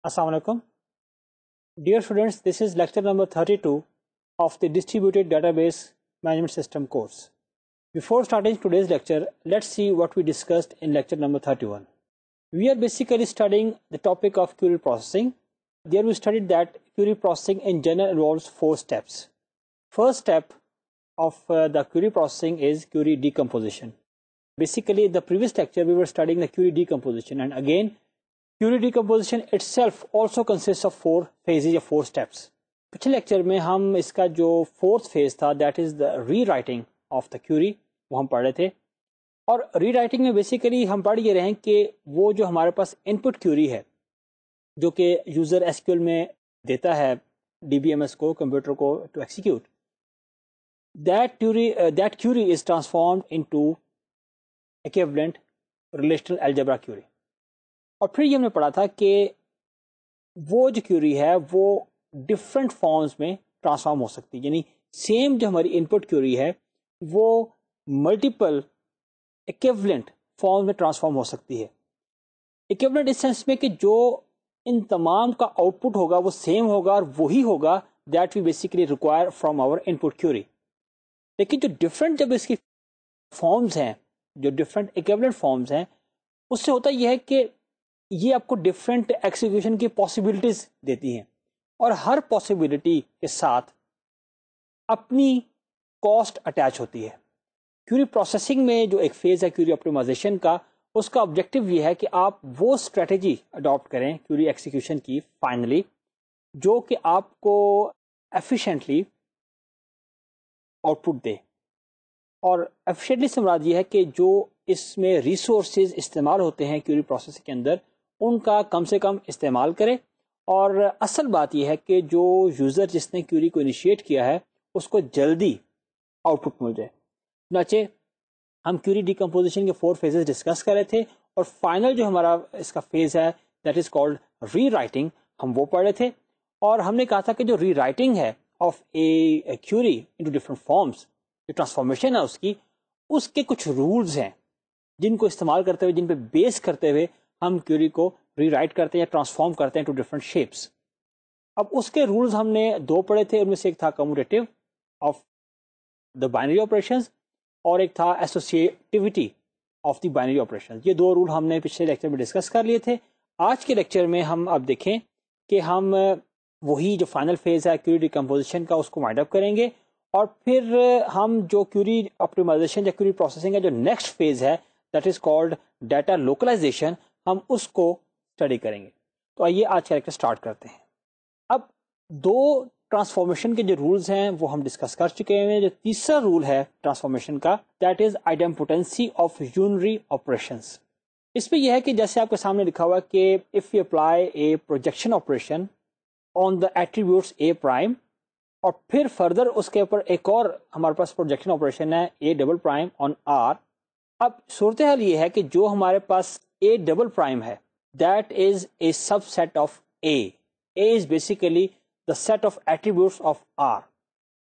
Assalamu alaikum. Dear students, this is lecture number 32 of the Distributed Database Management System course. Before starting today's lecture, let's see what we discussed in lecture number 31. We are basically studying the topic of query processing. There we studied that query processing in general involves 4 steps. First step of the query processing is query decomposition. Basically, in the previous lecture, we were studying the query decomposition, and again, query decomposition itself also consists of 4 phases یا 4 steps. پچھلے lecture میں ہم اس کا جو 4th phase تھا that is the rewriting of the query وہ ہم پڑھ رہے تھے. اور ری رائٹنگ میں بیسیکلی ہم پڑھ یہ رہے ہیں کہ وہ جو ہمارے پاس ان پٹ کیوری ہے جو کہ یوزر ایس کیو ایل میں دیتا ہے ڈی بی ایم ایس کو کمپیوٹر کو to execute that query is transformed into equivalent relational algebra query. اور پھر یہ ہم نے پڑھا تھا کہ وہ جو کیوری ہے وہ ڈفرینٹ فارمز میں ٹرانسفارم ہو سکتی ہے، یعنی سیم جو ہماری ان پٹ کیوری ہے وہ ملٹیپل ایکویولنٹ فارم میں ٹرانسفارم ہو سکتی ہے. ایکویولنٹ اس سینس میں کہ جو ان تمام کا آؤٹ پٹ ہوگا وہ سیم ہوگا اور وہی ہوگا that we basically require from our input query. لیکن جو ڈفرینٹ جب اس کی فارمز ہیں، جو ڈفرینٹ ایکویولنٹ فارمز ہیں، اس سے ہوتا یہ ہے کہ یہ آپ کو ڈفرینٹ ایکسیکیوشن کی پاسبلٹیز دیتی ہیں، اور ہر پاسبلٹی کے ساتھ اپنی کاسٹ اٹیچ ہوتی ہے. کیوری پروسیسنگ میں جو ایک فیز ہے کیوری آپٹیمائزیشن کا، اس کا آبجیکٹیو یہ ہے کہ آپ وہ اسٹریٹجی اڈاپٹ کریں کیوری ایکسیکیوشن کی فائنلی جو کہ آپ کو ایفیشینٹلی آؤٹ پٹ دے. اور ایفیشینٹلی سے مراد یہ ہے کہ جو اس میں ریسورسز استعمال ہوتے ہیں کیوری پروسیسنگ کے اندر ان کا کم سے کم استعمال کرے. اور اصل بات یہ ہے کہ جو یوزر جس نے کیوری کو انیشیٹ کیا ہے اس کو جلدی آؤٹ پٹ مل جائے. چنانچہ ہم کیوری ڈیکمپوزیشن کے 4 phases ڈسکس کر رہے تھے، اور فائنل جو ہمارا اس کا فیز ہے that is called rewriting, ہم وہ پڑھ رہے تھے. اور ہم نے کہا تھا کہ جو ری رائٹنگ ہے of a query into different forms, جو ٹرانسفارمیشن ہے اس کے کچھ رولز ہیں جن کو استعمال کرتے ہوئے، جن پہ بیس کرتے ہوئے ہم کیوری کو ری رائٹ کرتے ہیں یا ٹرانسفارم کرتے ہیں ٹو ڈفرنٹ شیپس. اب اس کے رولز ہم نے 2 پڑھے تھے، ان میں سے ایک تھا کمیوٹیٹیو آف دا بائنری آپریشنز اور ایک تھا associativity of the binary operations. یہ 2 رول ہم نے پچھلے لیکچر میں ڈسکس کر لیے تھے. آج کے لیکچر میں ہم اب دیکھیں کہ ہم وہی جو فائنل فیز ہے کیوری ڈیکمپوزیشن کا اس کو وائنڈ اپ کریں گے، اور پھر ہم جو کیوری آپٹیمائزیشن یا کیوری پروسیسنگ کا جو نیکسٹ فیز ہے that is called data localisation, ہم اس کو اسٹڈی کریں گے. تو آئیے آج کا لیکچر اسٹارٹ کرتے ہیں. اب 2 ٹرانسفارمیشن کے جو رولز ہیں وہ ہم ڈسکس کر چکے ہیں. جو تیسرا رول ہے ٹرانسفارمیشن کا that is idempotency of unary operations. اس میں یہ ہے کہ جیسے آپ کے سامنے لکھا ہوا ہے کہ if you apply a projection operation on the attributes a prime, اور پھر فردر اس کے اوپر ایک اور ہمارے پاس پروجیکشن آپریشن ہے A double prime on R. اب صورتحال یہ ہے کہ جو ہمارے پاس اے ڈبل پرائم ہے that is a subset of A. A is basically the set of attributes of R.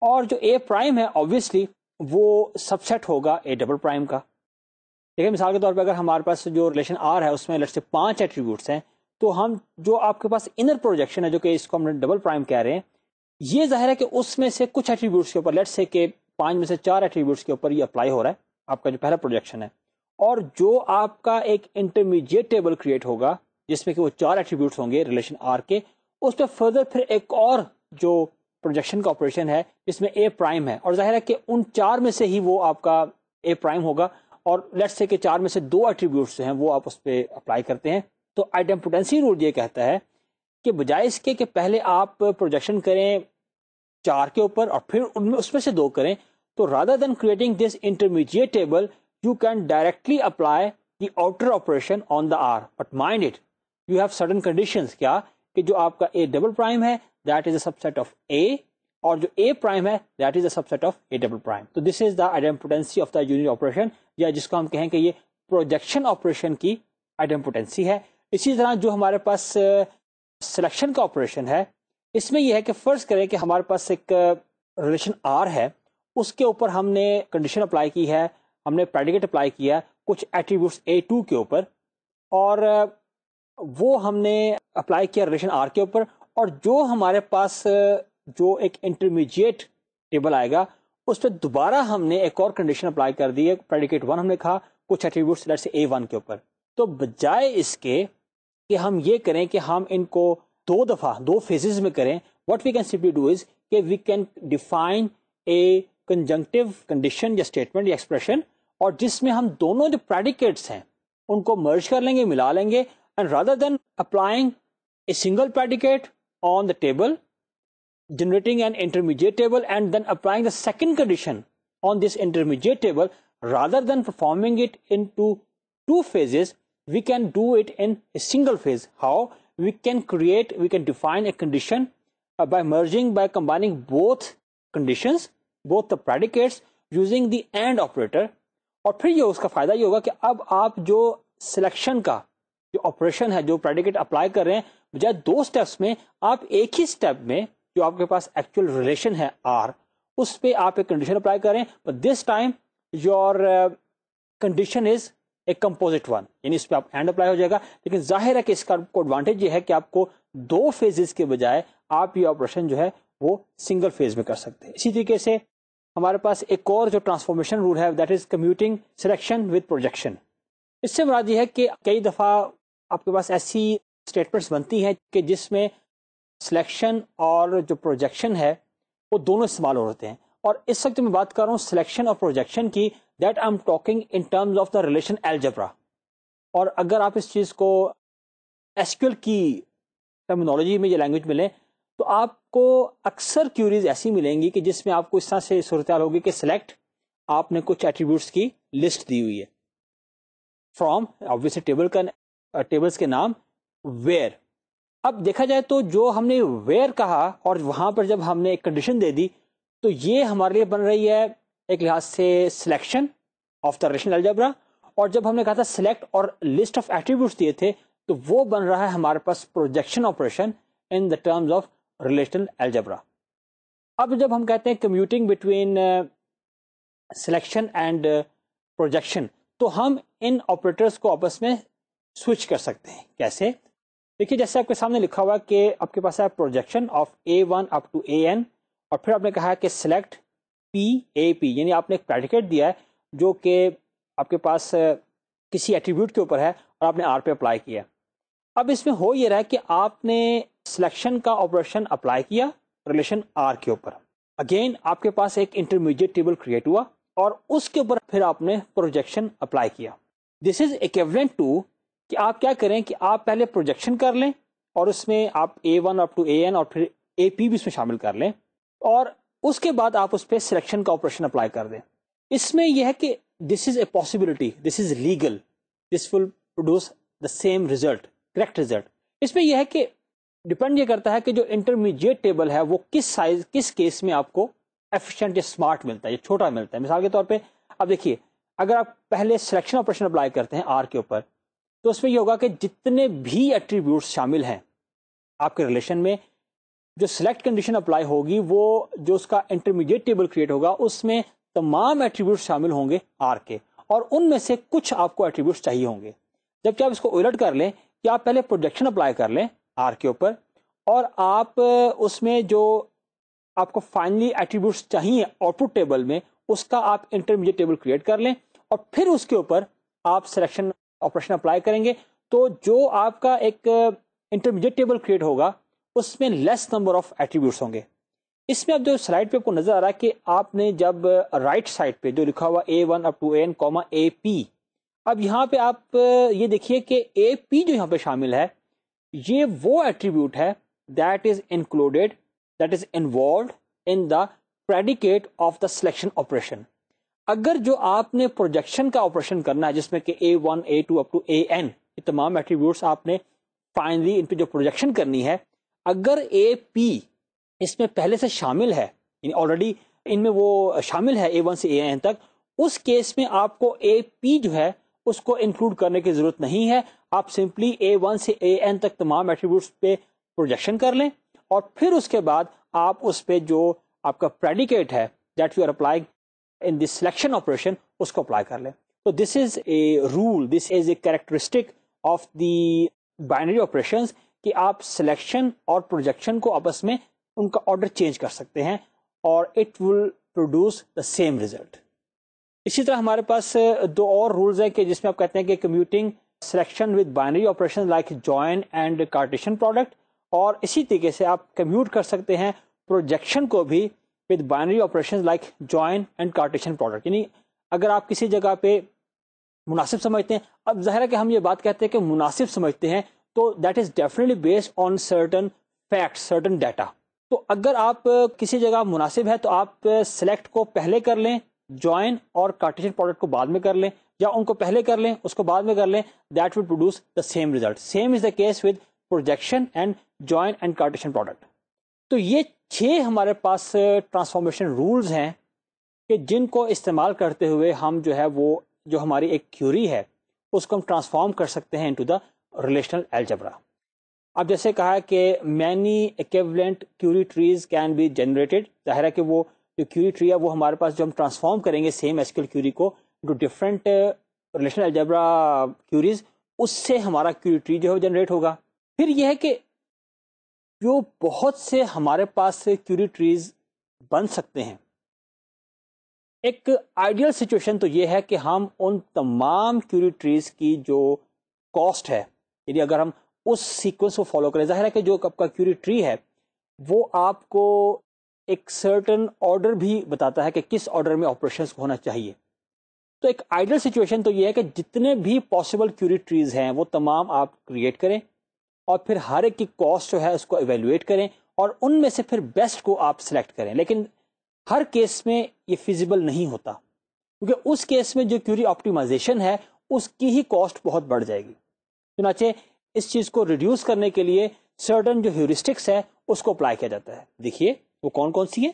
اور جو A پرائم ہے obviously وہ سب سیٹ ہوگا A ڈبل پرائم کا. دیکھیں مثال کے طور پہ اگر ہمارے پاس جو ریلیشن R ہے اس میں لیٹس سے 5 ایٹریبیوٹس ہیں، تو ہم جو آپ کے پاس انر پروجیکشن ہے جو کہ اس کو ہم ڈبل پرائم کہہ رہے ہیں، یہ ظاہر ہے کہ اس میں سے کچھ ایٹریبیوٹس کے اوپر لیٹس سے کہ 5 میں سے 4 ایٹریبیوٹس کے اوپر یہ اپلائی ہو رہا ہے آپ کا جو پہلا پروجیکشن ہے. اور جو آپ کا ایک انٹرمیڈیٹ ٹیبل کریٹ ہوگا جس میں کہ وہ 4 ایٹریبیوٹس ہوں گے ریلیشن R کے، اس پہ فردر پھر ایک اور جو پروجیکشن کا آپریشن ہے جس میں اے پرائم ہے، اور ظاہر ہے کہ ان 4 میں سے ہی وہ آپ کا اے پرائم ہوگا، اور لیٹس سے کہ 4 میں سے 2 ایٹریبیوٹس ہیں وہ آپ اس پہ اپلائی کرتے ہیں. تو آئیڈیمپوٹنسی رول یہ کہتا ہے کہ بجائے اس کے کہ پہلے آپ پروجیکشن کریں 4 کے اوپر اور پھر اس میں سے 2 کریں، تو rather than creating this intermediate table you can directly apply the outer operation on the R. But mind it, you have certain conditions. کیا کہ جو آپ کا A ڈبل پرائم ہے that is a subset of A، اور جو A prime ہے that is a subset of A double prime. تو this is the idempotency of the unary operation، یا جس کو ہم کہیں کہ یہ پروجیکشن آپریشن کی آئیڈیمپوٹنسی ہے. اسی طرح جو ہمارے پاس سلیکشن کا آپریشن ہے، اس میں یہ ہے کہ فرض کریں کہ ہمارے پاس ایک ریلیشن R ہے، اس کے اوپر ہم نے کنڈیشن اپلائی کی ہے، ہم نے پریڈیکیٹ اپلائی کیا ہے کچھ ایٹریبیوٹس A2 کے اوپر، اور وہ ہم نے اپلائی کیا ریلیشن آر کے اوپر, اور جو ہمارے پاس جو ایک انٹرمیڈیٹ ٹیبل آئے گا اس پہ دوبارہ ہم نے ایک اور کنڈیشن اپلائی کر دی ہے, پریڈیکیٹ 1 ہم نے کہا کچھ ایٹریبیوٹس لیٹس سے A1 کے اوپر. تو بجائے اس کے کہ ہم یہ کریں کہ ہم ان کو دو فیزز میں کریں, what we can simply do is کہ we can define a conjunctive condition یا اسٹیٹمنٹ یا ایکسپریشن, اور جس میں ہم دونوں جو پریڈیکیٹس ہیں ان کو مرج کر لیں گے, ملا لیں گے, and rather then applying a single predicate on the table, generating an intermediate table and then applying the second condition on this intermediate table, rather than performing it into two phases, we can do it in a single phase. How? We can define a condition by combining both conditions, both the predicates, using the AND operator. اور پھر یہ اس کا فائدہ یہ ہوگا کہ اب آپ جو سلیکشن کا جو آپریشن ہے, جو پریڈیکیٹ اپلائی کر رہے ہیں, بجائے 2 اسٹیپس میں آپ ایک ہی اسٹیپ میں جو آپ کے پاس ایکچوئل ریلیشن ہے آر, اس پہ آپ ایک کنڈیشن اپلائی کریں, but this time your condition is a composite one, یعنی اس پہ آپ اینڈ اپلائی ہو جائے گا. لیکن ظاہر ہے کہ اس کا ایڈوانٹیج یہ ہے کہ آپ کو 2 فیزز کے بجائے آپ یہ آپریشن جو ہے وہ سنگل فیز میں کر سکتے ہیں. اسی طریقے سے ہمارے پاس ایک اور جو ٹرانسفارمیشن رول ہے, that is commuting selection with projection. اس سے مراد یہ ہے کہ کئی دفعہ آپ کے پاس ایسی اسٹیٹمنٹس بنتی ہیں کہ جس میں سلیکشن اور جو پروجیکشن ہے وہ دونوں استعمال ہو رہتے ہیں, اور اس وقت میں بات کر رہا ہوں سلیکشن اور پروجیکشن کی, that I am talking in terms of the relation algebra. اور اگر آپ اس چیز کو ایسکیول کی ٹرمینالوجی میں یہ لینگویج میں لیں تو آپ کو اکثر کیوریز ایسی ملیں گی کہ جس میں آپ کو اس طرح سے صورتحال ہوگی کہ سلیکٹ, آپ نے کچھ ایٹریبیوٹس کی لسٹ دی ہوئی ہے فرام obviously ٹیبلز کے نام ویئر. اب دیکھا جائے تو جو ہم نے ویئر کہا اور وہاں پر جب ہم نے ایک کنڈیشن دے دی تو یہ ہمارے لیے بن رہی ہے ایک لحاظ سے selection of the relational algebra, اور جب ہم نے کہا تھا سلیکٹ اور لسٹ آف ایٹریبیوٹس دیے تھے تو وہ بن رہا ہے ہمارے پاس projection operation in the terms of relational algebra. اب جب ہم کہتے ہیں commuting between selection and projection, تو ہم ان آپریٹرس کو آپس میں سوئچ کر سکتے ہیں. کیسے؟ دیکھیے جیسے آپ کے سامنے لکھا ہوا کہ آپ کے پاس ہے projection of A1 up to AN, اور پھر آپ نے کہا کہ سلیکٹ PAP, یعنی آپ نے ایک پریڈیکیٹ دیا ہے جو کہ آپ کے پاس کسی ایٹریبیوٹ کے اوپر ہے اور آپ نے R پہ اپلائی کیا. اب اس میں ہو یہ رہا ہے کہ آپ نے سلیکشن کا آپریشن اپلائی کیا ریلیشن R کے اوپر, اگین آپ کے پاس ایک انٹرمیڈیٹ ٹیبل کریٹ ہوا اور اس کے اوپر پھر آپ نے پروجیکشن اپلائی کیا. دس از ایکویولنٹ ٹو کہ آپ کیا کریں کہ آپ پہلے پروجیکشن کر لیں اور اس میں آپ A1 up to AN اور پھر AP بھی اس میں شامل کر لیں, اور اس کے بعد آپ اس پہ سلیکشن کا آپریشن اپلائی کر دیں. اس میں یہ ہے کہ this is a possibility, this is legal, this will produce the same result, correct result. اس میں یہ ہے کہ ڈپینڈ یہ کرتا ہے کہ جو انٹرمیڈیٹ ٹیبل ہے وہ کس سائز, کس کیس میں آپ کو ایفیشینٹ یا اسمارٹ ملتا ہے یا چھوٹا ملتا ہے. مثال کے طور پہ اب دیکھیے, اگر آپ پہلے سلیکشن آپریشن اپلائی کرتے ہیں R کے اوپر تو اس میں یہ ہوگا کہ جتنے بھی ایٹریبیوٹس شامل ہیں آپ کے ریلیشن میں, جو سلیکٹ کنڈیشن اپلائی ہوگی وہ جو اس کا انٹرمیڈیٹ ٹیبل کریٹ ہوگا اس میں تمام ایٹریبیوٹس شامل ہوں گے R کے, اور ان میں سے کچھ آپ کو ایٹریبیوٹس چاہیے ہوں گے. جبکہ آپ اس کو الٹ کر لیں کہ آپ پہلے پروجیکشن اپلائی کر لیں R کے اوپر, اور آپ اس میں جو آپ کو فائنلی ایٹریبیوٹس چاہیے آؤٹ پٹ ٹیبل میں اس کا آپ انٹرمیڈیٹ ٹیبل کریٹ کر لیں, اور پھر اس کے اوپر آپ سلیکشن آپریشن اپلائی کریں گے. تو جو آپ کا ایک انٹرمیڈیٹ ٹیبل کریٹ ہوگا اس میں لیس نمبر آف ایٹریبیوٹس ہوں گے. اس میں اب جو سلائڈ پہ آپ کو نظر آ رہا ہے کہ آپ نے جب رائٹ سائڈ پہ جو لکھا ہوا A1 up to AN, AP, اب یہاں پہ آپ یہ دیکھیے کہ AP جو یہاں پہ شامل ہے یہ وہ ایٹریبیوٹ ہے that is included, that is involved in the predicate of the selection operation. اگر جو آپ نے پروجیکشن کا آپریشن کرنا ہے جس میں کہ A1 A2 up to AN یہ تمام ایٹریبیوٹس آپ نے فائنلی ان پہ جو پروجیکشن کرنی ہے, اگر AP اس میں پہلے سے شامل ہے, یعنی آلریڈی ان میں وہ شامل ہے A1 سے AN تک, اس کیس میں آپ کو AP جو ہے اس کو انکلوڈ کرنے کی ضرورت نہیں ہے. آپ سمپلی A1 سے AN تک تمام ایٹریبیوٹس پہ پروجیکشن کر لیں, اور پھر اس کے بعد آپ اس پہ جو آپ کا پریڈیکیٹ ہے that you are applying in the selection operation اس کو اپلائی کر لیں. تو this is a rule, this is a characteristic of the binary operations کہ آپ سلیکشن اور پروجیکشن کو آپس میں ان کا آرڈر چینج کر سکتے ہیں اور it will produce the same result. اسی طرح ہمارے پاس دو اور رولز ہیں کہ جس میں آپ کہتے ہیں کہ commuting selection with binary operation like join and کارٹیشن product, اور اسی طریقے سے آپ کمیوٹ کر سکتے ہیں پروجیکشن کو بھی with binary operation like join and کارٹیشن product. یعنی اگر آپ کسی جگہ پہ مناسب سمجھتے ہیں, اب ظاہر ہے کہ ہم یہ بات کہتے ہیں کہ مناسب سمجھتے ہیں تو that is definitely based on certain fact, certain data. تو اگر آپ کسی جگہ مناسب ہے تو آپ سلیکٹ کو پہلے کر لیں, جوائن اور کارٹیشن پروڈکٹ کو بعد میں کر لیں, یا ان کو پہلے کر لیں اس کو بعد میں کر لیں, that will produce the same result. Same is the case with projection and join and کارٹیشن product. تو یہ 6 ہمارے پاس ٹرانسفارمیشن رولز ہیں کہ جن کو استعمال کرتے ہوئے ہم جو ہے وہ جو ہماری ایک کیوری ہے اس کو ہم ٹرانسفارم کر سکتے ہیں انٹو دا ریلیشنل الجبرا. اب جیسے کہا کہ many equivalent query trees can be generated, ظاہر ہے کہ وہ جو کیوری ٹری ہے وہ ہمارے پاس جو ہم ٹرانسفارم کریں گے same S Q L query کو into different relational algebra queries, اس سے ہمارا کیوری ٹری جو ہے جنریٹ ہوگا. پھر یہ ہے کہ جو بہت سے ہمارے پاس کیوری ٹریز بن سکتے ہیں, ایک آئیڈیل سچویشن تو یہ ہے کہ ہم ان تمام کیوری ٹریز کی جو کاسٹ ہے, یعنی اگر ہم اس سیکوینس کو فالو کریں, ظاہر ہے کہ جو آپ کا کیوری ٹری ہے وہ آپ کو ایک سرٹن آرڈر بھی بتاتا ہے کہ کس آرڈر میں آپریشنز ہونا چاہیے. تو ایک آئیڈیل سچویشن تو یہ ہے کہ جتنے بھی پاسبل کیوری ٹریز ہیں وہ تمام آپ کریٹ کریں اور پھر ہر ایک کی کاسٹ جو ہے اس کو ایویلویٹ کریں اور ان میں سے پھر بیسٹ کو آپ سلیکٹ کریں. لیکن ہر کیس میں یہ فیزیبل نہیں ہوتا, کیونکہ اس کیس میں جو کیوری آپٹیمائزیشن ہے اس کی ہی کاسٹ بہت بڑھ جائے گی. چنانچہ اس چیز کو ریڈیوس کرنے کے لیے سرٹن جو ہیورسٹکس ہے اس کو اپلائی کیا جاتا ہے. دیکھیے وہ کون کون سی ہے.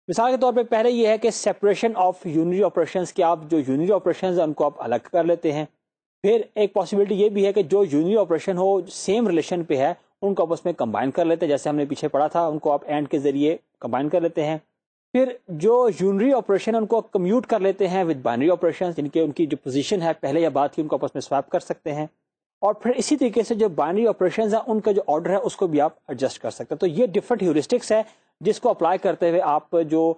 مثال کے طور پہ پہلے یہ ہے کہ سیپریشن آف یونری آپریشنز, کہ آپ جو یونری آپریشنز ہیں ان کو آپ الگ کر لیتے ہیں. پھر ایک پاسبلٹی یہ بھی ہے کہ جو یونری آپریشن ہو سیم ریلیشن پہ ہے ان کو آپس میں کمبائن کر لیتے ہیں, جیسے ہم نے پیچھے پڑھا تھا ان کو آپ اینڈ کے ذریعے کمبائن کر لیتے ہیں. پھر جو یونری آپریشن ان کو کمیوٹ کر لیتے ہیں ود بائنری آپریشن, جن کے ان کی جو پوزیشن ہے پہلے یا بعد کی ان کو آپس میں سواپ کر سکتے ہیں. اور پھر اسی طریقے سے جو بائنری آپریشنز ہیں ان کا جو آرڈر ہے اس کو بھی آپ ایڈجسٹ کر سکتے ہیں. تو یہ ڈفرنٹ ہیورسٹکس ہے جس کو اپلائی کرتے ہوئے آپ جو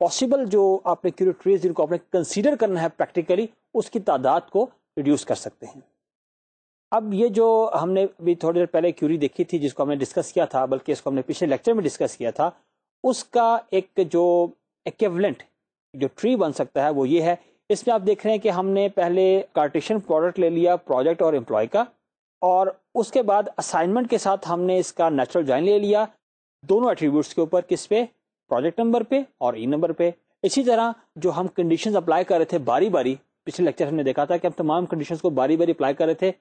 پاسبل جو آپ نے کیوری ٹریز جن کو آپ نے کنسیڈر کرنا ہے پریکٹیکلی اس کی تعداد کو ریڈیوس کر سکتے ہیں. اب یہ جو ہم نے ابھی تھوڑی دیر پہلے کیوری دیکھی تھی جس کو ہم نے ڈسکس کیا تھا, بلکہ اس کو ہم نے پچھلے لیکچر میں ڈسکس کیا تھا, اس کا ایک جو ایکویولنٹ جو ٹری بن سکتا ہے وہ یہ ہے. اس میں آپ دیکھ رہے ہیں کہ ہم نے پہلے کارٹیشن پروڈکٹ لے لیا پروجیکٹ اور امپلائی کا, اور اس کے بعد اسائنمنٹ کے ساتھ ہم نے اس کا نیچرل جوائن لے لیا دونوں ایٹریبیوٹس کے اوپر, کس پہ, پروجیکٹ نمبر پہ اور ای نمبر پہ. اسی طرح جو ہم کنڈیشنز اپلائی کر رہے تھے باری باری, پچھلے لیکچر ہم نے دیکھا تھا کہ ہم تمام کنڈیشنز کو باری باری اپلائی کر رہے تھے,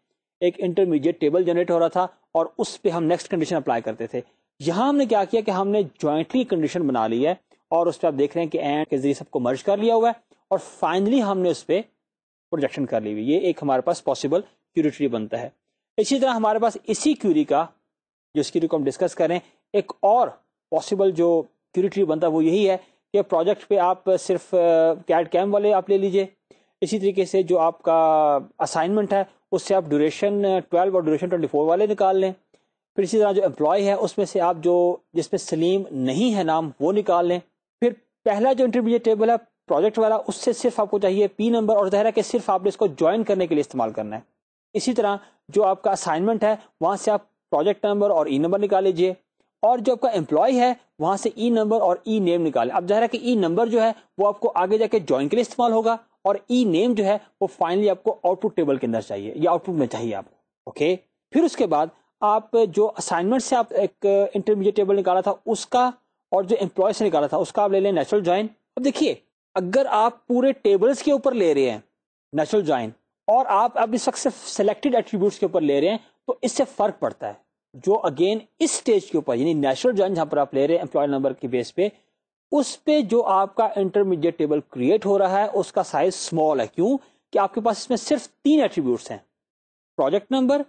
ایک انٹرمیڈیٹ ٹیبل جنریٹ ہو رہا تھا اور اس پہ ہم نیکسٹ کنڈیشن اپلائی کرتے تھے. یہاں ہم نے کیا کیا کہ ہم نے جوائنٹلی کنڈیشن بنا لی ہے اور اس پہ آپ دیکھ رہے ہیں کہ اینڈ کے ذریعے سب کو مرج کر لیا ہوا ہے اور فائنلی ہم نے اس پہ پروجیکشن کر لی ہوئی. یہ ایک ہمارے پاس پاسبل کیوری ٹری بنتا ہے. اسی طرح ہمارے پاس اسی کیوری کا جو اس کیوری کو ہم ڈسکس کریں ایک اور پاسبل جو کیوری ٹری بنتا ہے وہ یہی ہے کہ پروجیکٹ پہ آپ صرف کیڈ کیم والے آپ لے لیجئے. اسی طریقے سے جو آپ کا اسائنمنٹ ہے اس سے آپ ڈیوریشن 12 اور ڈیوریشن 24 والے نکال لیں. پھر اسی طرح جو امپلائی ہے اس میں سے آپ جو جس میں سلیم نہیں ہے نام وہ نکال لیں. پھر پہلا جو انٹرمیڈیٹ ٹیبل ہے پروجیکٹ والا اس سے صرف آپ کو چاہیے پی نمبر, اور ظاہر ہے کہ صرف آپ نے اس کو جوائن کرنے کے لیے استعمال کرنا ہے. اسی طرح جو آپ کا اسائنمنٹ ہے وہاں سے آپ پروجیکٹ نمبر اور ای نمبر نکال لیجیے, اور جو آپ کا امپلائی ہے وہاں سے ای نمبر اور ای نیم نکالیں. اب ظاہر ہے کہ ای نمبر جو ہے وہ آپ کو آگے جا کے جوائن کے لیے استعمال ہوگا, اور ای نیم جو ہے وہ فائنلی آپ کو آؤٹ پٹ ٹیبل کے اندر چاہیے یا آؤٹ پٹ میں چاہیے آپ کو. اوکے, پھر اس کے بعد آپ جو اسائنمنٹ سے آپ ایک انٹرمیڈیٹ ٹیبل نکالا تھا اس کا اور جو امپلائی سے نکالا تھا اس کا آپ لے لیں نیچرل جوائن. اب دیکھیے اگر آپ پورے ٹیبلز کے اوپر لے رہے ہیں نیچرل جوائن اور آپ اب اس وقت صرف سلیکٹڈ ایٹریبیوٹس کے اوپر لے رہے ہیں تو اس سے فرق پڑتا ہے. جو اگین اس سٹیج کے اوپر یعنی نیچرل جوائن جہاں پر آپ لے رہے ہیں امپلائی نمبر کے بیس پہ, اس پہ جو آپ کا انٹرمیڈیٹ ٹیبل کریٹ ہو رہا ہے اس کا سائز اسمال ہے. کیوں کہ آپ کے پاس اس میں صرف 3 ایٹریبیوٹس ہیں, پروجیکٹ نمبر,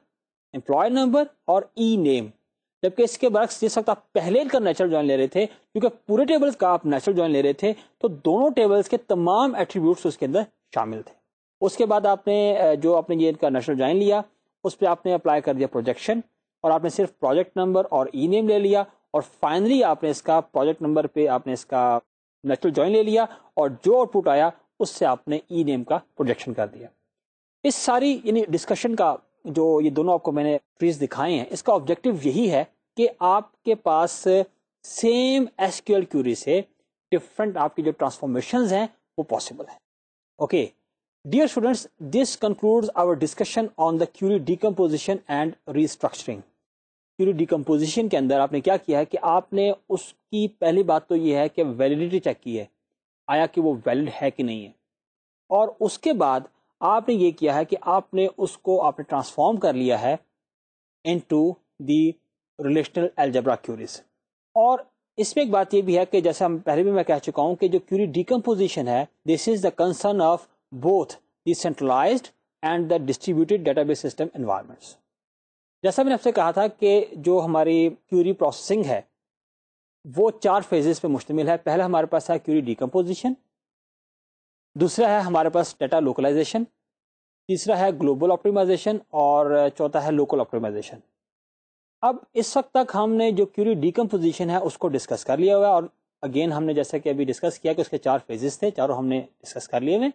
امپلائی نمبر اور ای نیم. جبکہ اس کے برعکس جس وقت آپ پہلے کا نیچرل جوائن لے رہے تھے, کیونکہ پورے ٹیبلز کا آپ نیچرل جوائن لے رہے تھے تو دونوں ٹیبلز کے تمام ایٹریبیوٹس اس کے اندر شامل تھے. اس کے بعد آپ نے جو آپ نے یہ ان کا نیچرل جوائن لیا اس پہ آپ نے اپلائی کر دیا پروجیکشن، اور آپ نے صرف پروجیکٹ نمبر اور ای نیم لے لیا، اور فائنلی آپ نے اس کا پروجیکٹ نمبر پہ آپ نے اس کا نیچرل جوائن لے لیا، اور جو آؤٹ پٹ آیا اس سے آپ نے ای نیم کا پروجیکشن کر دیا. اس ساری یعنی ڈسکشن کا جو یہ دونوں آپ کو میں نے ٹریز دکھائے ہیں، اس کا آبجیکٹو یہی ہے کہ آپ کے پاس same S Q L query سے ڈفرنٹ آپ کی جو ٹرانسفارمیشنز ہیں وہ پاسبل ہیں. Okay dear students, this concludes our discussion on the query decomposition and restructuring. Query decomposition کے اندر آپ نے کیا کیا ہے کہ آپ نے اس کی پہلی بات تو یہ ہے کہ ویلیڈیٹی چیک کی ہے، آیا کہ وہ ویلڈ ہے کہ نہیں ہے، اور اس کے بعد آپ نے یہ کیا ہے کہ آپ نے اس کو آپ نے ٹرانسفارم کر لیا ہے into the relational algebra queries. اور اس میں ایک بات یہ بھی ہے کہ جیسا پہلے بھی میں کہہ چکا ہوں کہ جو کیوری ڈیکمپوزیشن ہے، this is the concern of both the centralised and the distributed data base system environments. جیسا میں نے آپ سے کہا تھا کہ جو ہماری کیوری پروسیسنگ ہے وہ 4 فیزز پہ مشتمل ہے. پہلا ہمارے پاس ہے کیوری ڈیکمپوزیشن، دوسرا ہے ہمارے پاس ڈیٹا لوکلائزیشن، تیسرا ہے گلوبل آپٹیمائزیشن، اور چوتھا ہے لوکل آپٹیمائزیشن. اب اس وقت تک ہم نے جو کیوری ڈیکمپوزیشن ہے اس کو ڈسکس کر لیا ہوا ہے، اور اگین ہم نے جیسا کہ ابھی ڈسکس کیا کہ اس کے 4 فیزز تھے، چاروں ہم نے ڈسکس کر لیے ہوئے.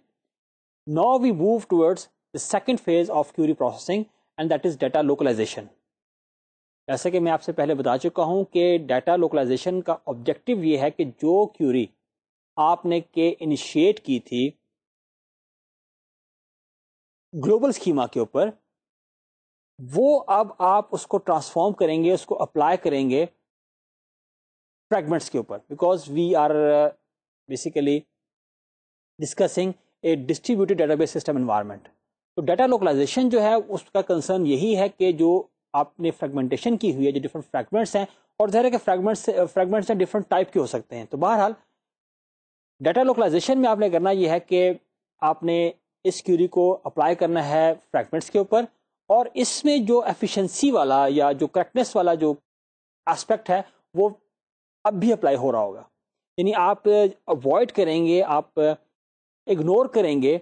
Now we move towards the second phase of query processing and that is data localisation. جیسا کہ میں آپ سے پہلے بتا چکا ہوں کہ ڈیٹا لوکلائزیشن کا آبجیکٹو یہ ہے کہ جو کیوری آپ نے انیشیٹ کی تھی گلوبل اسکیما کے اوپر، وہ اب آپ اس کو ٹرانسفارم کریں گے، اس کو اپلائی کریں گے فریگمنٹس کے اوپر، because we are basically discussing a distributed data base system environment. تو ڈیٹا لوکلائزیشن جو ہے اس کا کنسرن یہی ہے کہ جو آپ نے فریگمنٹیشن کی ہوئی ہے، جو ڈفرنٹ فریگمنٹس ہیں، اور ظاہر ہے کہ فریگمنٹس ہیں ڈفرنٹ ٹائپ کے ہو سکتے ہیں. تو بہرحال ڈیٹا لوکلائزیشن میں آپ نے کرنا یہ ہے کہ آپ نے اس کیوری کو اپلائی کرنا ہے فریگمنٹس کے اوپر، اور اس میں جو ایفیشنسی والا یا جو کریکٹنیس والا جو اسپیکٹ ہے وہ اب بھی اپلائی ہو رہا ہوگا. یعنی آپ اوائڈ کریں گے، آپ اگنور کریں گے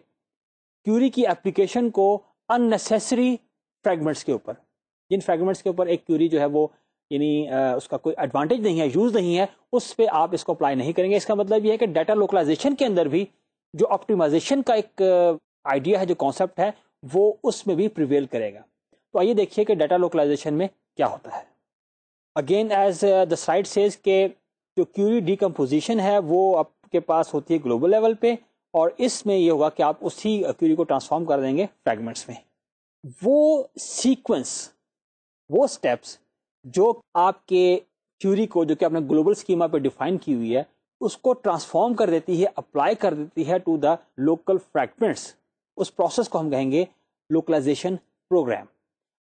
کیوری کی اپلیکیشن کو ان نیسیسری فریگمنٹس کے اوپر. جن فریگمنٹس کے اوپر ایک کیوری جو ہے وہ یعنی اس کا کوئی ایڈوانٹیج نہیں ہے، یوز نہیں ہے، اس پہ آپ اس کو اپلائی نہیں کریں گے. اس کا مطلب یہ ہے کہ ڈیٹا لوکلائزیشن کے اندر بھی جو آپٹیمائزیشن کا ایک آئیڈیا ہے، جو کانسیپٹ ہے، وہ اس میں بھی پریویل کرے گا. تو آئیے دیکھیے کہ ڈیٹا لوکلائزیشن میں کیا ہوتا ہے. Again as the slide says کہ جو کیوری ڈیکمپوزیشن ہے وہ آپ کے پاس ہوتی ہے گلوبل لیول پہ، اور اس میں یہ ہوگا کہ آپ اسی کیوری کو ٹرانسفارم کر دیں گے فریگمنٹس میں. وہ سیکوینس، وہ سٹیپس جو آپ کے کیوری کو، جو کہ آپ نے گلوبل اسکیما پہ ڈیفائن کی ہوئی ہے، اس کو ٹرانسفارم کر دیتی ہے، اپلائی کر دیتی ہے ٹو دا لوکل فریگمنٹس. اس پروسیس کو ہم کہیں گے لوکلائزیشن پروگرام.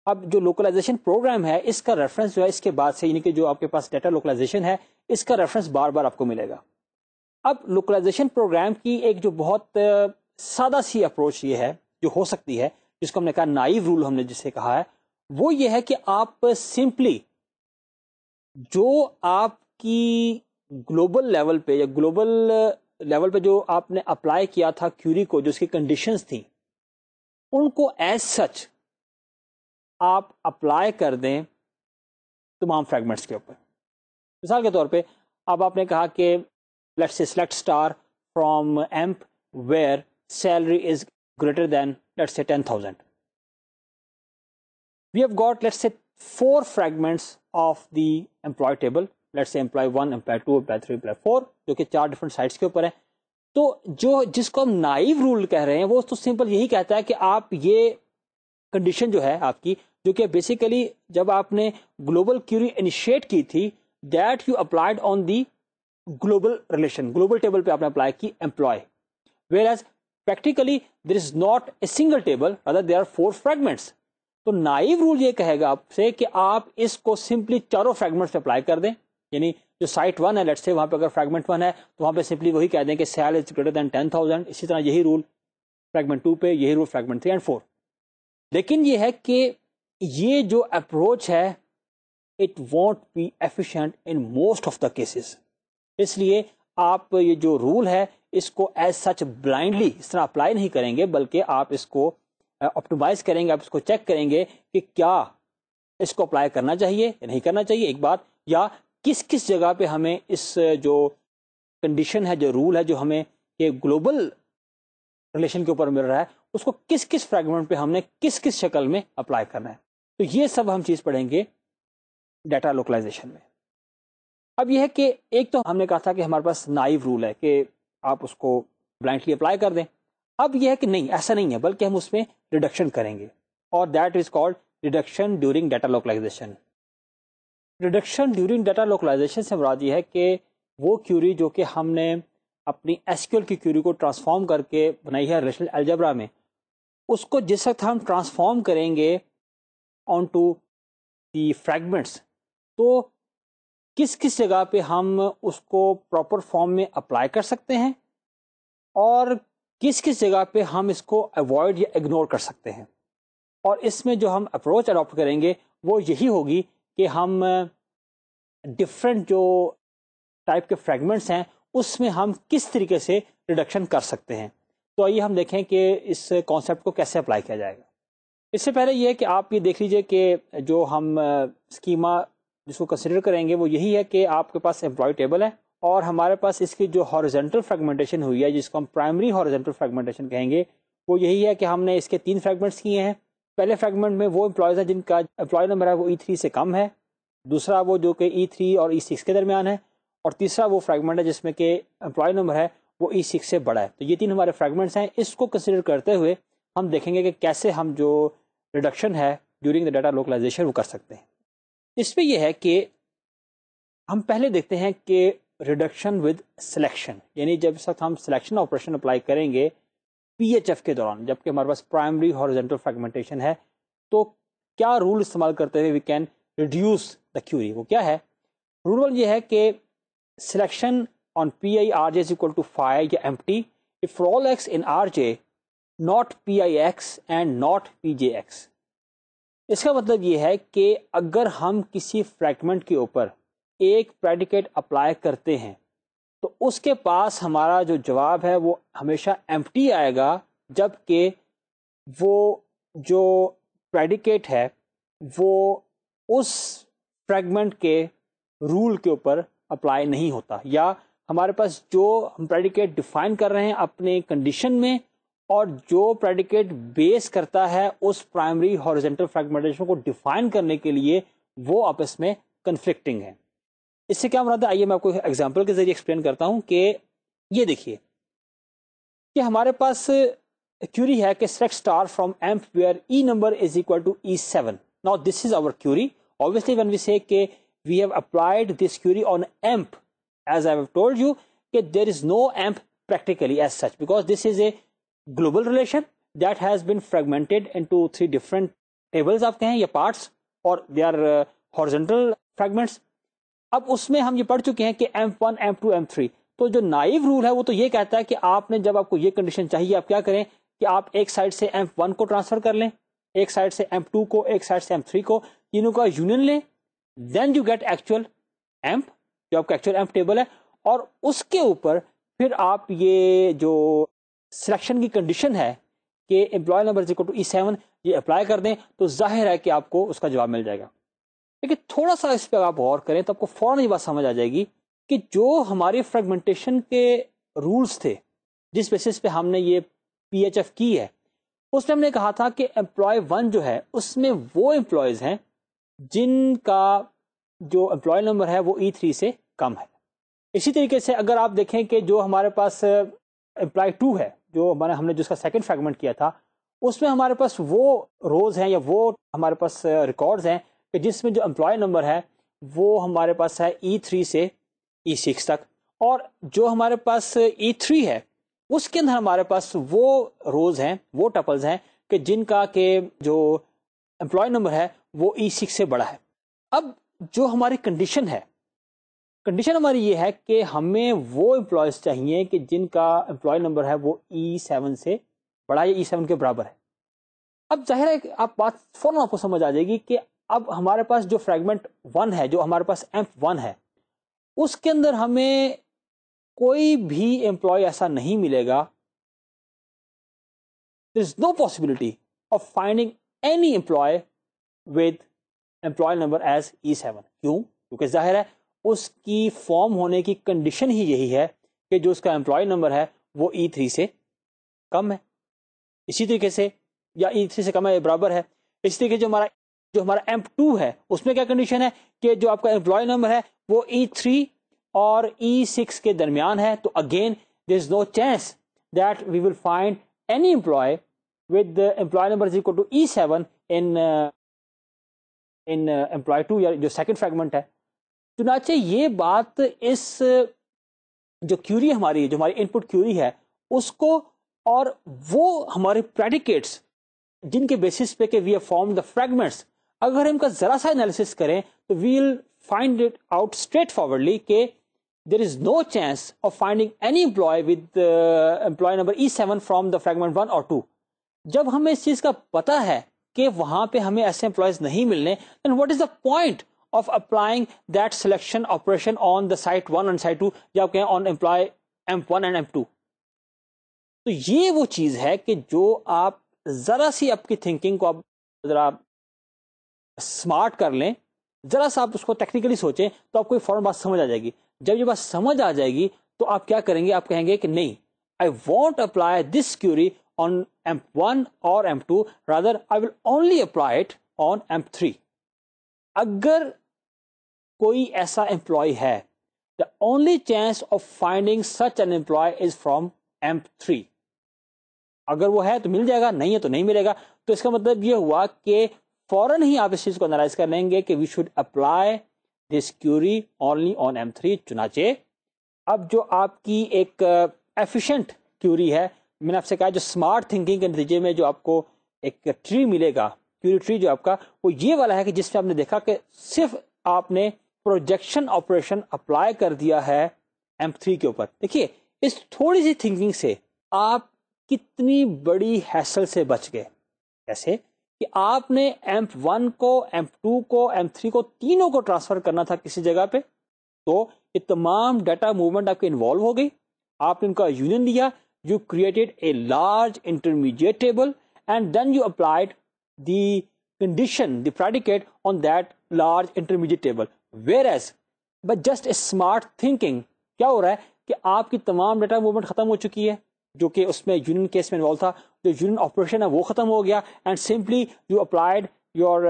اب جو لوکلائزیشن پروگرام ہے اس کا ریفرنس جو ہے اس کے بعد سے، یعنی کہ جو آپ کے پاس ڈیٹا لوکلائزیشن ہے اس کا ریفرنس بار بار آپ کو ملے گا. اب لوکلائزیشن پروگرام کی ایک جو بہت سادہ سی اپروچ یہ ہے جو ہو سکتی ہے، جس کو ہم نے کہا نائیو رول، ہم نے جسے کہا ہے، وہ یہ ہے کہ آپ سمپلی جو آپ کی گلوبل لیول پہ یا گلوبل لیول پہ جو آپ نے اپلائی کیا تھا کیوری کو، جو اس کی کنڈیشنز تھیں، ان کو ایز سچ آپ اپلائی کر دیں تمام فریگمنٹس کے اوپر. مثال کے طور پہ اب آپ نے کہا کہ let's say select star from emp where salary is greater then let's say 10,000. We have got, let's say, 4 fragments of the employee table. Let's say employee 1, employee 2, employee 3, employee 4, جو کہ 4 ڈفرنٹ سائٹس کے اوپر ہیں. تو جس کو ہم naive role کہہ رہے ہیں وہ تو سمپل یہی کہتا ہے کہ آپ یہ کنڈیشن جو ہے آپ کی، جو کہ بیسیکلی جب آپ نے گلوبل کیوری انیشیٹ کی تھی، that you applied on the global relation, global table پہ آپ نے اپلائی کی employee. whereas practically there is not a single table, rather there are 4 fragments. تو نائیو رول یہ کہے گا آپ سے کہ آپ اس کو سمپلی چاروں فریگمنٹس پہ اپلائی کر دیں. یعنی جو سائٹ 1 ہے، لیٹس سے وہاں پہ اگر فریگمنٹ 1 ہے تو وہاں پہ سمپلی وہی کہہ دیں کہ سیل از گریٹر دین 10,000. اسی طرح یہی رول فریگمنٹ 2 پہ، یہی رول فریگمنٹ 3 اینڈ 4. لیکن یہ ہے کہ یہ جو اپروچ ہے it won't be efficient in most of the cases. اس لیے آپ یہ جو رول ہے اس کو ایز سچ بلائنڈلی اس طرح اپلائی نہیں کریں گے، بلکہ آپ اس کو آپٹیمائز کریں گے, آپ اس کو چیک کریں گے کہ کیا اس کو اپلائی کرنا چاہیے یا نہیں کرنا چاہیے ایک بات, یا کس کس جگہ پہ ہمیں اس جو کنڈیشن ہے, جو رول ہے, جو ہمیں یہ گلوبل ریلیشن کے اوپر مل رہا ہے, اس کو کس کس فریگمنٹ پہ ہم نے کس کس شکل میں اپلائی کرنا ہے. تو یہ سب ہم چیز پڑھیں گے ڈیٹا لوکلائزیشن میں. اب یہ ہے کہ ایک تو ہم نے کہا تھا کہ ہمارے پاس نائیو رول ہے کہ آپ اس کو بلائنڈلی اپلائی کر دیں. اب یہ ہے کہ نہیں, ایسا نہیں ہے, بلکہ ہم اس میں ریڈکشن کریں گے, اور that is called reduction during data localisation. Reduction during data localisation سے مراد یہ ہے کہ وہ کیوری جو کہ ہم نے اپنی ایس کیو ایل کی کیوری کو ٹرانسفارم کر کے بنائی ہے ریلیشنل الجبرا میں, اس کو جس وقت ہم ٹرانسفارم کریں گے آن ٹو دی فریگمنٹس, تو کس کس جگہ پہ ہم اس کو پراپر فارم میں اپلائی کر سکتے ہیں, اور کس کس جگہ پہ ہم اس کو اوائڈ یا اگنور کر سکتے ہیں. اور اس میں جو ہم اپروچ اڈاپٹ کریں گے وہ یہی ہوگی کہ ہم ڈفرینٹ جو ٹائپ کے فریگمنٹس ہیں اس میں ہم کس طریقے سے ریڈکشن کر سکتے ہیں. تو آئیے ہم دیکھیں کہ اس کانسیپٹ کو کیسے اپلائی کیا جائے گا. اس سے پہلے یہ کہ آپ یہ دیکھ لیجئے کہ جو ہم اسکیما جس کو کنسیڈر کریں گے وہ یہی ہے کہ آپ کے پاس امپلائی ٹیبل ہے, اور ہمارے پاس اس کی جو ہارزنٹل فریگمنٹیشن ہوئی ہے, جس کو ہم پرائمری ہارزنٹل فریگمنٹیشن کہیں گے, وہ یہی ہے کہ ہم نے اس کے 3 فریگمنٹس کیے ہیں. پہلے فریگمنٹ میں وہ امپلائیز ہیں جن کا امپلائی نمبر ہے وہ E3 سے کم ہے, دوسرا وہ جو کہ E3 اور E6 کے درمیان ہے, اور تیسرا وہ فریگمنٹ ہے جس میں کہ امپلائی نمبر ہے وہ E6 سے بڑا ہے. تو یہ 3 ہمارے فریگمنٹس ہیں. اس کو کنسیڈر کرتے ہوئے ہم دیکھیں گے کہ کیسے ہم جو ریڈکشن ہے ڈیورنگ دا ڈیٹا لوکلائزیشن وہ کر سکتے ہیں. اس میں یہ ہے کہ ہم پہلے دیکھتے ہیں کہ ریڈکشن ود سلیکشن, یعنی جب اس وقت ہم سلیکشن آپریشن اپلائی کریں گے PHF کے دوران, جبکہ ہمارے پاس پرائمری ہارزنٹل فریگمنٹیشن ہے, تو کیا رول استعمال کرتے ہوئے we can reduce the query. وہ کیا ہے رول؟ یہ ہے کہ selection on PIRJ is equal to phi یا empty if for all x in RJ not PIX and not PJX. اس کا مطلب یہ ہے کہ اگر ہم کسی فریگمنٹ کے اوپر ایک پریڈیکیٹ اپلائی کرتے ہیں تو اس کے پاس ہمارا جو جواب ہے وہ ہمیشہ ایمپٹی آئے گا, جبکہ وہ جو پریڈیکیٹ ہے وہ اس فریگمنٹ کے رول کے اوپر اپلائی نہیں ہوتا, یا ہمارے پاس جو ہم پریڈیکیٹ ڈیفائن کر رہے ہیں اپنے کنڈیشن میں, اور جو پریڈیکیٹ بیس کرتا ہے اس پرائمری ہارزنٹل فریگمنٹیشن کو ڈیفائن کرنے کے لیے, وہ آپس میں کنفلکٹنگ ہے. اس سے کیا مراد ہے, آئیے میں آپ کو ایگزامپل کے ذریعے ایکسپلین کرتا ہوں. کہ یہ دیکھیے کہ ہمارے پاس کیوری ہے کہ select star from emp where E number is equal to E7. Now this is our query. obviously when we say کہ we have applied this query on amp, as I have told you that there is no amp practically as such, because this is a global relation that has been fragmented into 3 different tables آپ کہیں یا parts, اور they are horizontal fragments. اب اس میں ہم یہ پڑھ چکے ہیں کہ amp1 amp2 amp3. تو جو نائب رول ہے وہ تو یہ کہتا ہے کہ آپ نے جب آپ کو یہ کنڈیشن چاہیے آپ کیا کریں کہ آپ ایک سائڈ سے amp1 کو ٹرانسفر کر لیں, ایک سائڈ سے amp2 کو, ایک سائڈ سے amp3 کو, تینوں کا یونین لیں, دین یو گیٹ ایکچوئل ایمپ جو آپ کا ایکچوئل ایمپ ٹیبل ہے, اور اس کے اوپر پھر آپ یہ جو سلیکشن کی کنڈیشن ہے کہ امپلائی نمبر E7 یہ اپلائی کر دیں, تو ظاہر ہے کہ آپ کو اس کا جواب مل جائے گا. لیکن تھوڑا سا اس پہ آپ غور کریں تو آپ کو فوراً یہ بات سمجھ آ جائے گی کہ جو ہماری فریگمنٹیشن کے رولز تھے جس بیسس پہ ہم نے یہ PHF کی ہے, اس میں ہم نے کہا تھا کہ امپلائی 1 جو ہے اس میں وہ امپلائیز ہیں جن کا جو امپلائی نمبر ہے وہ E3 سے کم ہے. اسی طریقے سے اگر آپ دیکھیں کہ جو ہمارے پاس امپلائی 2 ہے, جو ہم نے جس کا سیکنڈ فریگمنٹ کیا تھا, اس میں ہمارے پاس وہ روز ہیں یا وہ ہمارے پاس ریکارڈز ہیں کہ جس میں جو امپلائی نمبر ہے وہ ہمارے پاس ہے E3 سے E6 تک, اور جو ہمارے پاس E3 ہے اس کے اندر ہمارے پاس وہ روز ہیں, وہ ٹپلز ہیں کہ جن کا کہ جو امپلائی نمبر ہے وہ E6 سے بڑا ہے. اب جو ہماری کنڈیشن ہے, کنڈیشن ہماری یہ ہے کہ ہمیں وہ امپلائیز چاہیے کہ جن کا امپلائی نمبر ہے وہ E7 سے بڑا یا E7 کے برابر ہے. اب ظاہر ہے کہ آپ بات فوراً آپ کو سمجھ آ جائے گی کہ اب ہمارے پاس جو فریگمنٹ 1 ہے, جو ہمارے پاس ایمپ 1 ہے, اس کے اندر ہمیں کوئی بھی امپلائی ایسا نہیں ملے گا, there is no possibility of finding any employee with employee number as E7. کیوں؟ کیونکہ ظاہر ہے اس کی فارم ہونے کی کنڈیشن ہی یہی ہے کہ جو اس کا امپلائی نمبر ہے وہ E3 سے کم ہے. اسی طریقے سے یا E3 سے کم ہے برابر ہے. اسی طریقے جو ہمارا M2 ہے اس میں کیا کنڈیشن ہے کہ جو آپ کا امپلائی نمبر ہے وہ E3 اور E6 کے درمیان ہے. تو again there is no chance that we will find any employee with the employee number is equal to E7 in employee 2 یا جو سیکنڈ فریگمنٹ ہے. چنانچہ یہ بات اس جو کیوری ہماری جو ہماری ان پٹ کیوری ہے اس کو اور وہ ہمارے پریڈیکیٹس جن کے بیسس پہ کہ we have form the fragments اگر ہم کا ذرا سا انالیسس کریں تو we will find it out straightforwardly کہ there is no chance of finding any employee with employee number E7 from the fragment 1 or 2. جب ہمیں اس چیز کا پتا ہے کہ وہاں پہ ہمیں ایسے امپلائیز نہیں ملنے then what is the point of applying that selection operation on the site 1 and site 2 یا کہیں on employee M1 and M2. تو یہ وہ چیز ہے کہ جو آپ ذرا سی آپ کی تھنکنگ کو آپ ذرا اسمارٹ کر لیں, ذرا سا آپ اس کو ٹیکنیکلی سوچیں تو آپ کو فوراً بات سمجھ آ جائے گی. جب یہ بات سمجھ آ جائے گی تو آپ کیا کریں گے, آپ کہیں گے کہ نہیں, I won't apply this query on M1 or M2, rather I will only apply it on M3. اگر کوئی ایسا امپلائی ہے, the only chance of finding such an employee is from M3. اگر وہ ہے تو مل جائے گا, نہیں ہے تو نہیں ملے گا. تو اس کا مطلب یہ ہوا کہ فوراً ہی آپ اس چیز کو انالائز کر لیں گے کہ we should apply this query only on M3. چنانچہ اب جو آپ کی ایک ایفیشینٹ کیوری ہے, میں نے آپ سے کہا جو اسمارٹ تھنکنگ کے نتیجے میں جو آپ کو ایک ٹری ملے گا, کیوری ٹری جو آپ کا وہ یہ والا ہے کہ جس میں آپ نے دیکھا کہ صرف آپ نے پروجیکشن آپریشن اپلائی کر دیا ہے M3 کے اوپر. دیکھیے اس تھوڑی سی تھنکنگ سے آپ کتنی بڑی ہیسل سے بچ گئے. کیسے کہ آپ نے M1 کو, M2 کو, M3 کو, تینوں کو ٹرانسفر کرنا تھا کسی جگہ پہ, تو یہ تمام ڈیٹا موومنٹ آپ کے انوالو ہو گئی. آپ نے ان کا یونین لیا, you created a large intermediate table and then you applied the condition, the predicate on that large intermediate table. Where is but just a smart thinking کیا ہو رہا ہے کہ آپ کی تمام ڈیٹا موومنٹ ختم ہو چکی ہے جو کہ اس میں یونین کیس میں انوالو تھا. جو یونین آپریشن ہے وہ ختم ہو گیا and simply you applied your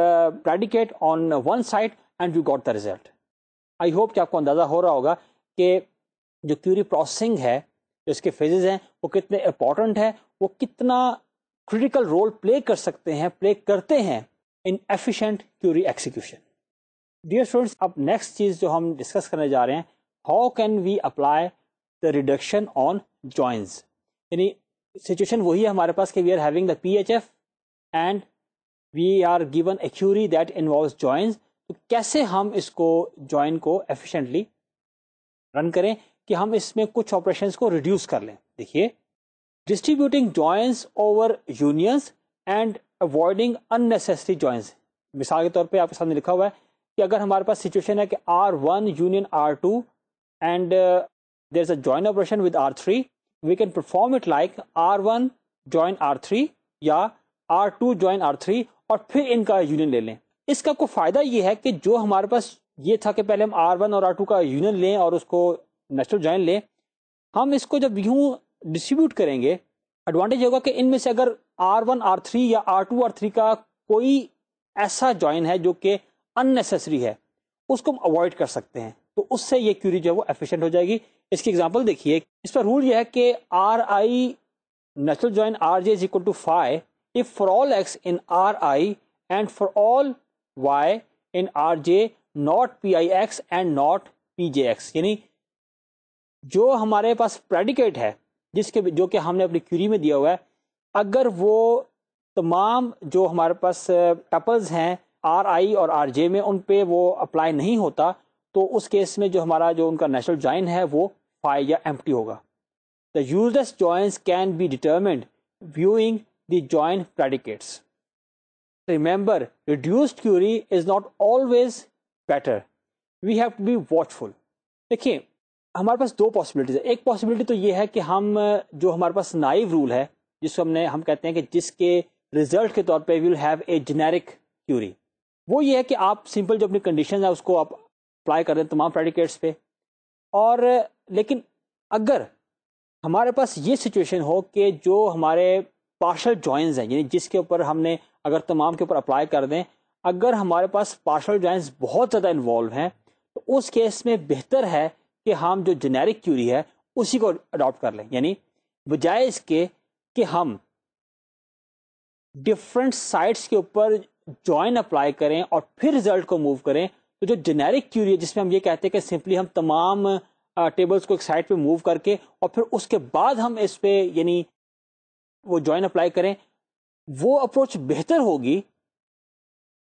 predicate on one site and you got the result. I hope کہ آپ کو اندازہ ہو رہا ہوگا کہ جو کیوری پروسیسنگ ہے, جو اس کے فیزز ہیں وہ کتنے امپورٹنٹ ہیں, وہ کتنا کریٹیکل رول پلے کر سکتے ہیں, پلے کرتے ہیں in efficient query execution. Dear students, اب نیکسٹ چیز جو ہم ڈسکس کرنے جا رہے ہیں, how can we apply the reduction on joins. یعنی سچویشن وہی ہے ہمارے پاس کہ we are having the P H F and we are given a query that involves joins. تو کیسے ہم اس کو جوائن کو ایفیشینٹلی رن کریں کہ ہم اس میں کچھ آپریشنس کو ریڈیوس کر لیں. دیکھیے, distributing joins over unions and avoiding unnecessary joins. مثال کے طور پہ آپ کے سامنے لکھا ہوا ہے کہ اگر ہمارے پاس سچویشن ہے کہ R1 union R2 and there is a join operation with R3, we can perform it like R1 join R3 یا R2 join R3 اور پھر ان کا یونین لے لیں. اس کا کوئی فائدہ یہ ہے کہ جو ہمارے پاس یہ تھا کہ پہلے ہم R1 اور R2 کا یونین لیں اور اس کو نیچرل جوائن لیں, ہم اس کو جب یوں ڈسٹریبیوٹ کریں گے ایڈوانٹیج ہوگا کہ ان میں سے اگر R1 R3 یا R2 R3 کا کوئی ایسا جوائن ہے جو کہ اننیسیسری ہے اس کو ہم اوائڈ کر سکتے ہیں. تو اس سے یہ کیوری جو ہے وہ ایفیشینٹ ہو جائے گی. اس کی ایگزامپل دیکھیے, اس پر رول یہ ہے کہ RI natural join RJ is equal to phi if for all x in RI and for all y in RJ not PIX and not PJX. یعنی جو ہمارے پاس پریڈیکیٹ ہے جو کہ ہم نے اپنی کیوری میں دیا ہوا ہے, اگر وہ تمام جو ہمارے پاس ٹپلز ہیں RI اور RJ میں ان پہ وہ اپلائی نہیں ہوتا تو اس کیس میں جو ہمارا جو ان کا نیچرل جوائن ہے وہ phi یا empty ہوگا. The useless joins can be determined viewing the join predicates. Remember, reduced query is not always better. We have to be watchful. دیکھیے ہمارے پاس دو پاسبلٹیز ہے. ایک پاسبلٹی تو یہ ہے کہ ہم جو ہمارے پاس نائب رول ہے جس کو ہم کہتے ہیں کہ جس کے ریزلٹ کے طور پہ we will have a generic query. وہ یہ ہے کہ آپ سمپل جو اپنی کنڈیشن ہے اس کو آپ اپلائی کر دیں تمام پریڈیکیٹس پہ. اور لیکن اگر ہمارے پاس یہ سچویشن ہو کہ جو ہمارے پارشل جوائنز ہیں، یعنی جس کے اوپر ہم نے اگر تمام کے اوپر اپلائی کر دیں، اگر ہمارے پاس پارشل جوائنز بہت زیادہ انوالو ہیں تو اس کیس میں بہتر ہے کہ ہم جو جنیرک کیوری ہے اسی کو اڈاپٹ کر لیں. یعنی بجائے اس کے کہ ہم ڈفرینٹ سائٹس کے اوپر جوائن اپلائی کریں اور پھر ریزلٹ کو موو کریں، تو جو جنیرک کیوری ہے جس میں ہم یہ کہتے ہیں کہ سمپلی ہم تمام ٹیبلز کو ایک سائٹ پہ موو کر کے اور پھر اس کے بعد ہم اس پہ یعنی وہ جوائن اپلائی کریں، وہ اپروچ بہتر ہوگی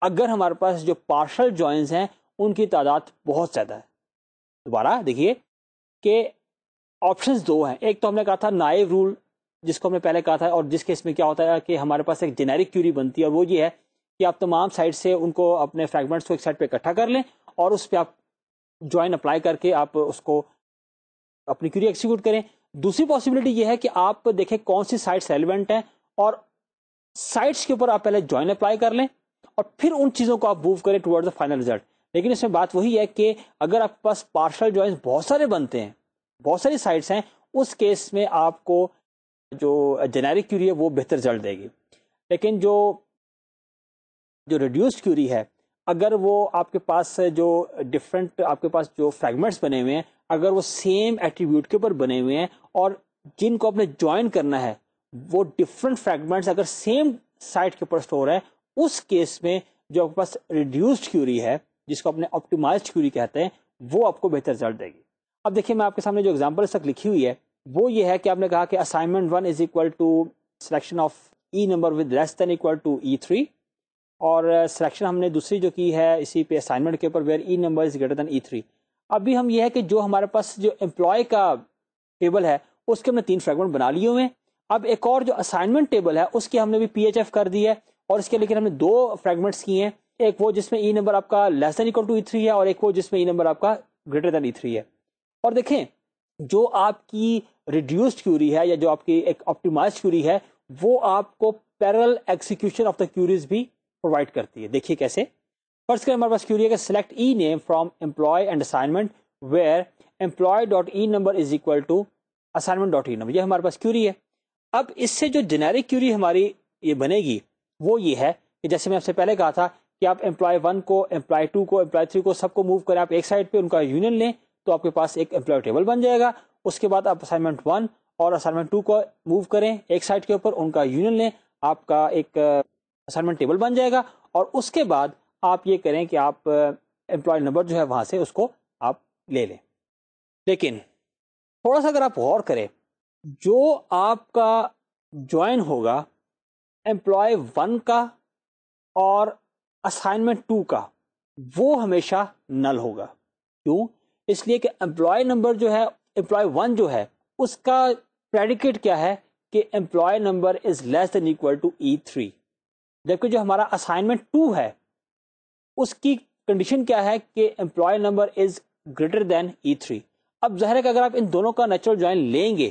اگر ہمارے پاس جو پارشل جوائنز ہیں ان کی تعداد بہت زیادہ ہے. دوبارہ دیکھیے کہ آپشنز دو ہیں. ایک تو ہم نے کہا تھا نائب رول جس کو ہم نے پہلے کہا تھا، اور جس کیس میں کیا ہوتا ہے کہ ہمارے پاس ایک جنیرک کیوری بنتی ہے، اور وہ یہ ہے کہ آپ تمام سائٹ سے ان کو اپنے فریگمنٹس کو ایک سائٹ پہ اکٹھا کر لیں اور اس پہ آپ جوائن اپلائی کر کے آپ اس کو اپنی کیوری ایکسیکیوٹ کریں. دوسری پاسبلٹی یہ ہے کہ آپ دیکھیں کون سی سائٹس ریلیونٹ ہیں اور سائٹس کے اوپر آپ پہلے جوائن اپلائی کر لیں اور پھر ان چیزوں کو آپ موو کریں ٹوورڈ دا فائنل ریزلٹ. لیکن اس میں بات وہی ہے کہ اگر آپ کے پاس پارشل جوائنز بہت سارے بنتے ہیں، بہت ساری سائٹس ہیں، اس کیس میں آپ کو جو جنیرک کیوری ہے وہ بہتر رزلٹ دے گی. لیکن جو ریڈیوسڈ کیوری ہے، اگر وہ آپ کے پاس جو ڈفرینٹ آپ کے پاس جو فریگمنٹس بنے ہوئے ہیں، اگر وہ سیم ایٹریبیوٹ کے اوپر بنے ہوئے ہیں اور جن کو آپ نے جوائن کرنا ہے وہ ڈفرینٹ فریگمنٹس اگر سیم سائٹ کے اوپر اسٹور ہے، اس کیس میں جو آپ کے پاس ریڈیوسڈ کیوری ہے جس کو اپنے آپٹیمائزڈ کیوری کہتے ہیں، وہ آپ کو بہتر رزلٹ دے گی. اب دیکھیے میں آپ کے سامنے جو ایگزامپل اس تک لکھی ہوئی ہے وہ یہ ہے کہ آپ نے کہا کہ assignment 1 is equal to selection of E number with less than equal to E3، اور سلیکشن ہم نے دوسری جو کی ہے اسی پہ اسائنمنٹ کے اوپر where E number is greater than E3. ابھی ہم یہ ہے کہ جو ہمارے پاس جو امپلائی کا ٹیبل ہے اس کے ہم نے 3 فریگمنٹ بنا لیے ہوئے ہیں. اب ایک اور جو اسائنمنٹ ٹیبل ہے اس کی ہم نے بھی PHF کر دی ہے، اور اس کے لیکن ہم نے 2 فریگمنٹس کیے ہیں، ایک وہ جس میں ای نمبر آپ کا لیس دین اکول ٹو E3 ہے اور ایک وہ جس میں ای نمبر آپ کا گریٹر دین E3 ہے. اور دیکھیں جو آپ کی ریڈیوسڈ کیوری ہے یا جو آپ کی ایک آپٹیمائزڈ کیوری ہے وہ آپ کو parallel execution of the queries بھی پرووائڈ کرتی ہے. دیکھیے کیسے. فرسٹ کریں ہمارے پاس کیوری ہے کہ select E name from employee and assignment where employee dot E number is equal to assignment dot E number. یہ ہمارے پاس کیوری ہے. اب اس سے جو جنیرک کیوری ہماری یہ بنے گی وہ یہ ہے کہ جیسے میں آپ سے پہلے کہا تھا کہ آپ امپلائی 1 کو، امپلائی 2 کو، امپلائی 3 کو سب کو موو کریں، آپ ایک سائڈ پہ ان کا یونین لیں تو آپ کے پاس ایک امپلائی ٹیبل بن جائے گا. اس کے بعد آپ اسائنمنٹ 1 اور اسائنمنٹ 2 کو موو کریں ایک سائڈ کے اوپر، ان کا یونین لیں، آپ کا ایک اسائنمنٹ ٹیبل بن جائے گا. اور اس کے بعد آپ یہ کریں کہ آپ امپلائی نمبر جو ہے وہاں سے اس کو آپ لے لیں. لیکن تھوڑا سا اگر آپ غور کریں، جو آپ کا جوائن ہوگا امپلائی 1 کا اور اسائنمنٹ 2 کا، وہ ہمیشہ نل ہوگا. کیوں؟ اس لیے کہ امپلائی نمبر جو ہے، امپلائی 1 جو ہے اس کا پریڈیکیٹ کیا ہے کہ employee number is less than equal to E3، جبکہ جو ہمارا اسائنمنٹ 2 ہے اس کی کنڈیشن کیا ہے کہ employee number is greater than E3. اب ظاہر ہے کہ اگر آپ ان دونوں کا نیچرل جوائن لیں گے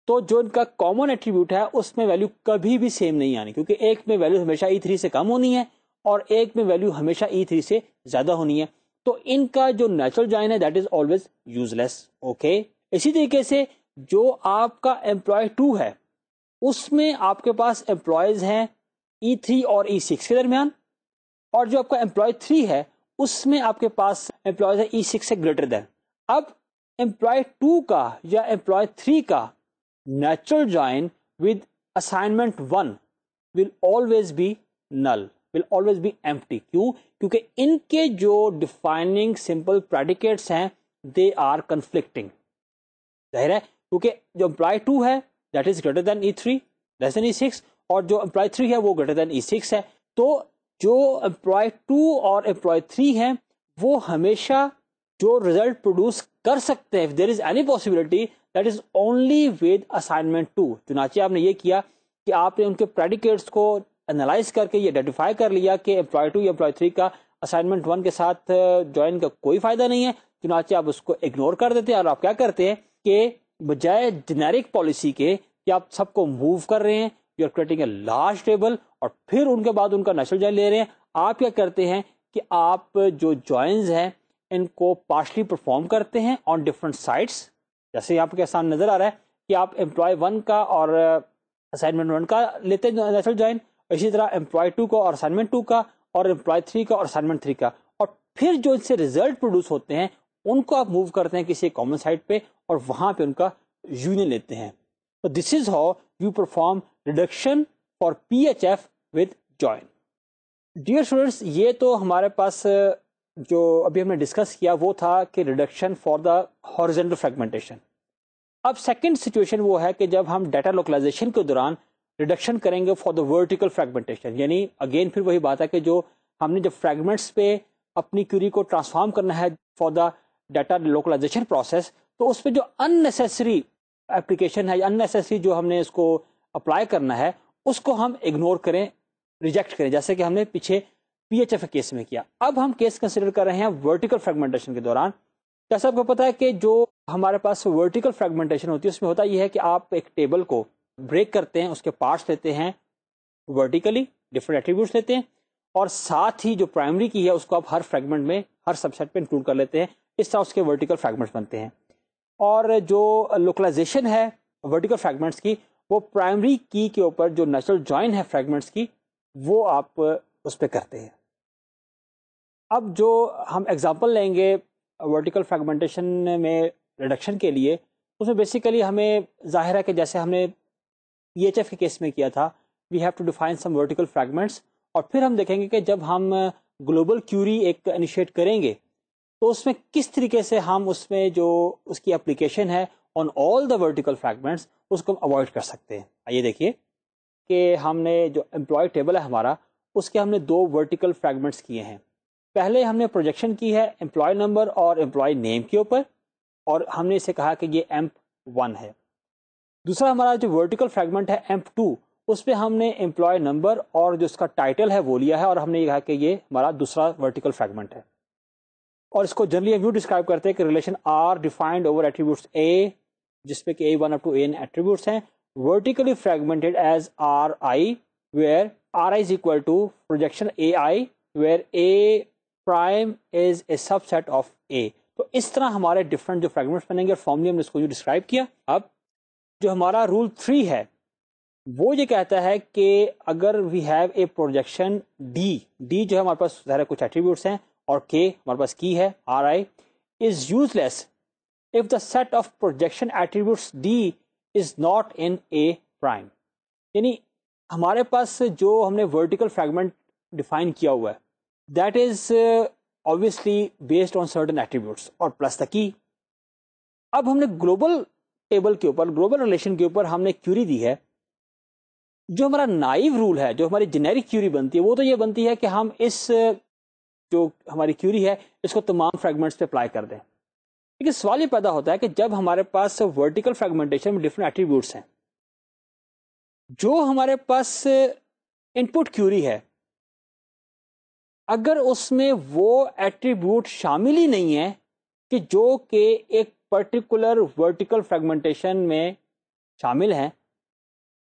تو جو ان کا کامن ایٹریبیوٹ ہے اس میں ویلیو کبھی بھی سیم نہیں آنی، کیونکہ ایک میں ویلیو ہمیشہ E3 سے کم ہونی ہے اور ایک میں ویلیو ہمیشہ E3 سے زیادہ ہونی ہے. تو ان کا جو نیچرل جوائن ہے that is always use less. Okay. اسی طریقے سے جو آپ کا امپلائی 2 ہے اس میں آپ کے پاس امپلائیز ہیں E3 اور E6 کے درمیان، اور جو آپ کا امپلائی 3 ہے اس میں آپ کے پاس امپلائیز ہیں E6 سے گریٹر دین. اب امپلائی 2 کا یا امپلائی 3 کا natural join with assignment 1 will always be null, will always be empty. کیوں؟ کیونکہ ان کے جو ڈیفائننگ سمپل پریڈیکیٹس ہیں دے آر کنفلکٹنگ. ظاہر ہے کیونکہ جو امپلائی 2 ہے that is greater than E3 less then E6، اور جو امپلائی 3 ہے وہ گریٹر دین E6 ہے. تو جو امپلائی 2 اور امپلائی 3 ہیں وہ ہمیشہ جو ریزلٹ پروڈیوس کر سکتے ہیں، if there is any possibility that is only with assignment 2. چنانچہ آپ نے یہ کیا کہ آپ نے ان کے پریڈیکیٹس کو انالائز کر کے یہ آئیڈینٹیفائی کر لیا کہ امپلائی 2 یا امپلائی 3 کا اسائنمنٹ 1 کے ساتھ جوائن کا کوئی فائدہ نہیں ہے، چنانچہ آپ اس کو اگنور کر دیتے ہیں اور آپ کیا کرتے ہیں کہ بجائے جنیرک پالیسی کے کہ آپ سب کو موو کر رہے ہیں you are creating a large table اور پھر ان کے بعد ان کا نیچرل جوائن لے رہے ہیں. آپ کیا کرتے ہیں کہ آپ جو جوائنز ہیں ان کو پارشلی پرفارم کرتے ہیں آن ڈفرنٹ سائٹس. جیسے آپ کے سامنے نظر آ رہا ہے کہ آپ امپلائی 1 کا اور اسائنمنٹ 1 کا لیتے ہیں نیچرل جوائن, اسی طرح امپلائی 2 کا اور اسائنمنٹ 2 کا, اور امپلائی 3 کا اور اسائنمنٹ 3 کا, اور پھر جو ان سے ریزلٹ پروڈیوس ہوتے ہیں ان کو آپ موو کرتے ہیں کسی کامن سائٹ پہ اور وہاں پہ ان کا یونین لیتے ہیں. تو this is how you perform reduction for P H F with join. Dear students, یہ تو ہمارے پاس جو ابھی ہم نے ڈسکس کیا وہ تھا کہ reduction for the horizontal fragmentation. اب سیکنڈ سچویشن وہ ہے کہ جب ہم ڈیٹا لوکلائزیشن کے دوران ریڈکشن کریں گے فار دا ورٹیکل فریگمنٹیشن, یعنی اگین پھر وہی بات ہے کہ جو ہم نے جب فریگمنٹس پہ اپنی کیوری کو ٹرانسفارم کرنا ہے for the data localization process, تو اس پہ جو ان نیسیسری اپلیکیشن ہے یا ان نیسیسری جو ہم نے اس کو اپلائی کرنا ہے اس کو ہم اگنور کریں, ریجیکٹ کریں, جیسے کہ ہم نے پیچھے پی ایچ ایف کیس میں کیا. اب ہم کیس کنسیڈر کر رہے ہیں ورٹیکل فریگمنٹیشن کے دوران. جیسا آپ کو پتا ہے کہ جو ہمارے پاس ورٹیکل فریگمنٹیشن ہوتی ہے اس میں ہوتا یہ ہے کہ آپ ایک ٹیبل کو بریک کرتے ہیں, اس کے پارٹس لیتے ہیں ورٹیکلی, ڈفرنٹ ایٹریبیوٹس لیتے ہیں, اور ساتھ ہی جو پرائمری کی ہے اس کو آپ ہر فریگمنٹ میں ہر سب سیٹ پہ انکلوڈ کر لیتے ہیں. اس طرح اس کے ورٹیکل فریگمنٹس بنتے ہیں. اور جو لوکلائزیشن ہے ورٹیکل فریگمنٹس کی, وہ پرائمری کی کے اوپر جو نیچرل جوائن ہے فریگمنٹس کی وہ آپ اس پہ کرتے ہیں. اب جو ہم ایگزامپل لیں گے ورٹیکل فریگمنٹیشن میں ریڈکشن کے لیے, اس میں بیسیکلی ہمیں ظاہر ہے کہ جیسے ہم نے پی ایچ ایف کے کیس میں کیا تھا, we have to define some vertical fragments, اور پھر ہم دیکھیں گے کہ جب ہم گلوبل کیوری ایک انیشیٹ کریں گے تو اس میں کس طریقے سے ہم اس میں جو اس کی اپلیکیشن ہے آن آل دا ورٹیکل فریگمنٹس اس کو ہم اوائڈ کر سکتے ہیں. آئیے دیکھیے کہ ہم نے جو امپلائی ٹیبل ہے ہمارا اس کے ہم نے 2 ورٹیکل فریگمنٹس کیے ہیں. پہلے ہم نے پروجیکشن کی ہے امپلائی نمبر اور امپلائی نیم کے اوپر, اور ہم نے اسے کہا کہ یہ ایمپ 1 ہے. دوسرا ہمارا جو ورٹیکل فریگمنٹ ہے ایمپ 2, اس پہ ہم نے امپلائی نمبر اور جو اس کا ٹائٹل ہے وہ لیا ہے, اور ہم نے یہ کہا کہ یہ ہمارا دوسرا ورٹیکل فریگمنٹ ہے. اور اس کو جنرلی ہم یوں ڈسکرائب کرتے ہیں کہ relation are defined over attributes a, جس پہ کہ A1 up to An attributes ہیں, vertically fragmented as Ri, where Ri is equal to projection AI, where A prime is a subset of A. تو اس طرح ہمارے ڈفرنٹ جو fragments بنیں گے, اور فارملی ہم نے اس کو جو ڈسکرائب کیا. اب جو ہمارا رول 3 ہے وہ یہ کہتا ہے کہ اگر we have a projection D جو ہے ہمارے پاس ظاہر کچھ ایٹریبیوٹس ہیں, اور K ہمارے پاس کی ہے Ri, is useless if the set of projection attributes D is not in A prime. یعنی ہمارے پاس جو ہم نے vertical fragment define کیا ہوا ہے that is obviously based on certain attributes اور plus the key. اب ہم نے گلوبل ٹیبل کے اوپر, گلوبل ریلیشن کے اوپر ہم نے کیوری دی ہے. جو ہمارا نائیو رول ہے, جو ہماری جنیرک کیوری بنتی ہے, وہ تو یہ بنتی ہے کہ ہم اس جو ہماری کیوری ہے اس کو تمام فریگمنٹس پہ اپلائی کر دیں. لیکن سوال یہ پیدا ہوتا ہے کہ جب ہمارے پاس ورٹیکل فریگمنٹیشن میں ڈفرنٹ ایٹریبیوٹس ہیں, جو ہمارے پاس ان پٹ کیوری ہے, اگر اس میں وہ ایٹریبیوٹ شامل ہی نہیں ہے کہ جو کہ ایک پرٹیکولر ورٹیکل فریگمنٹیشن میں شامل ہیں,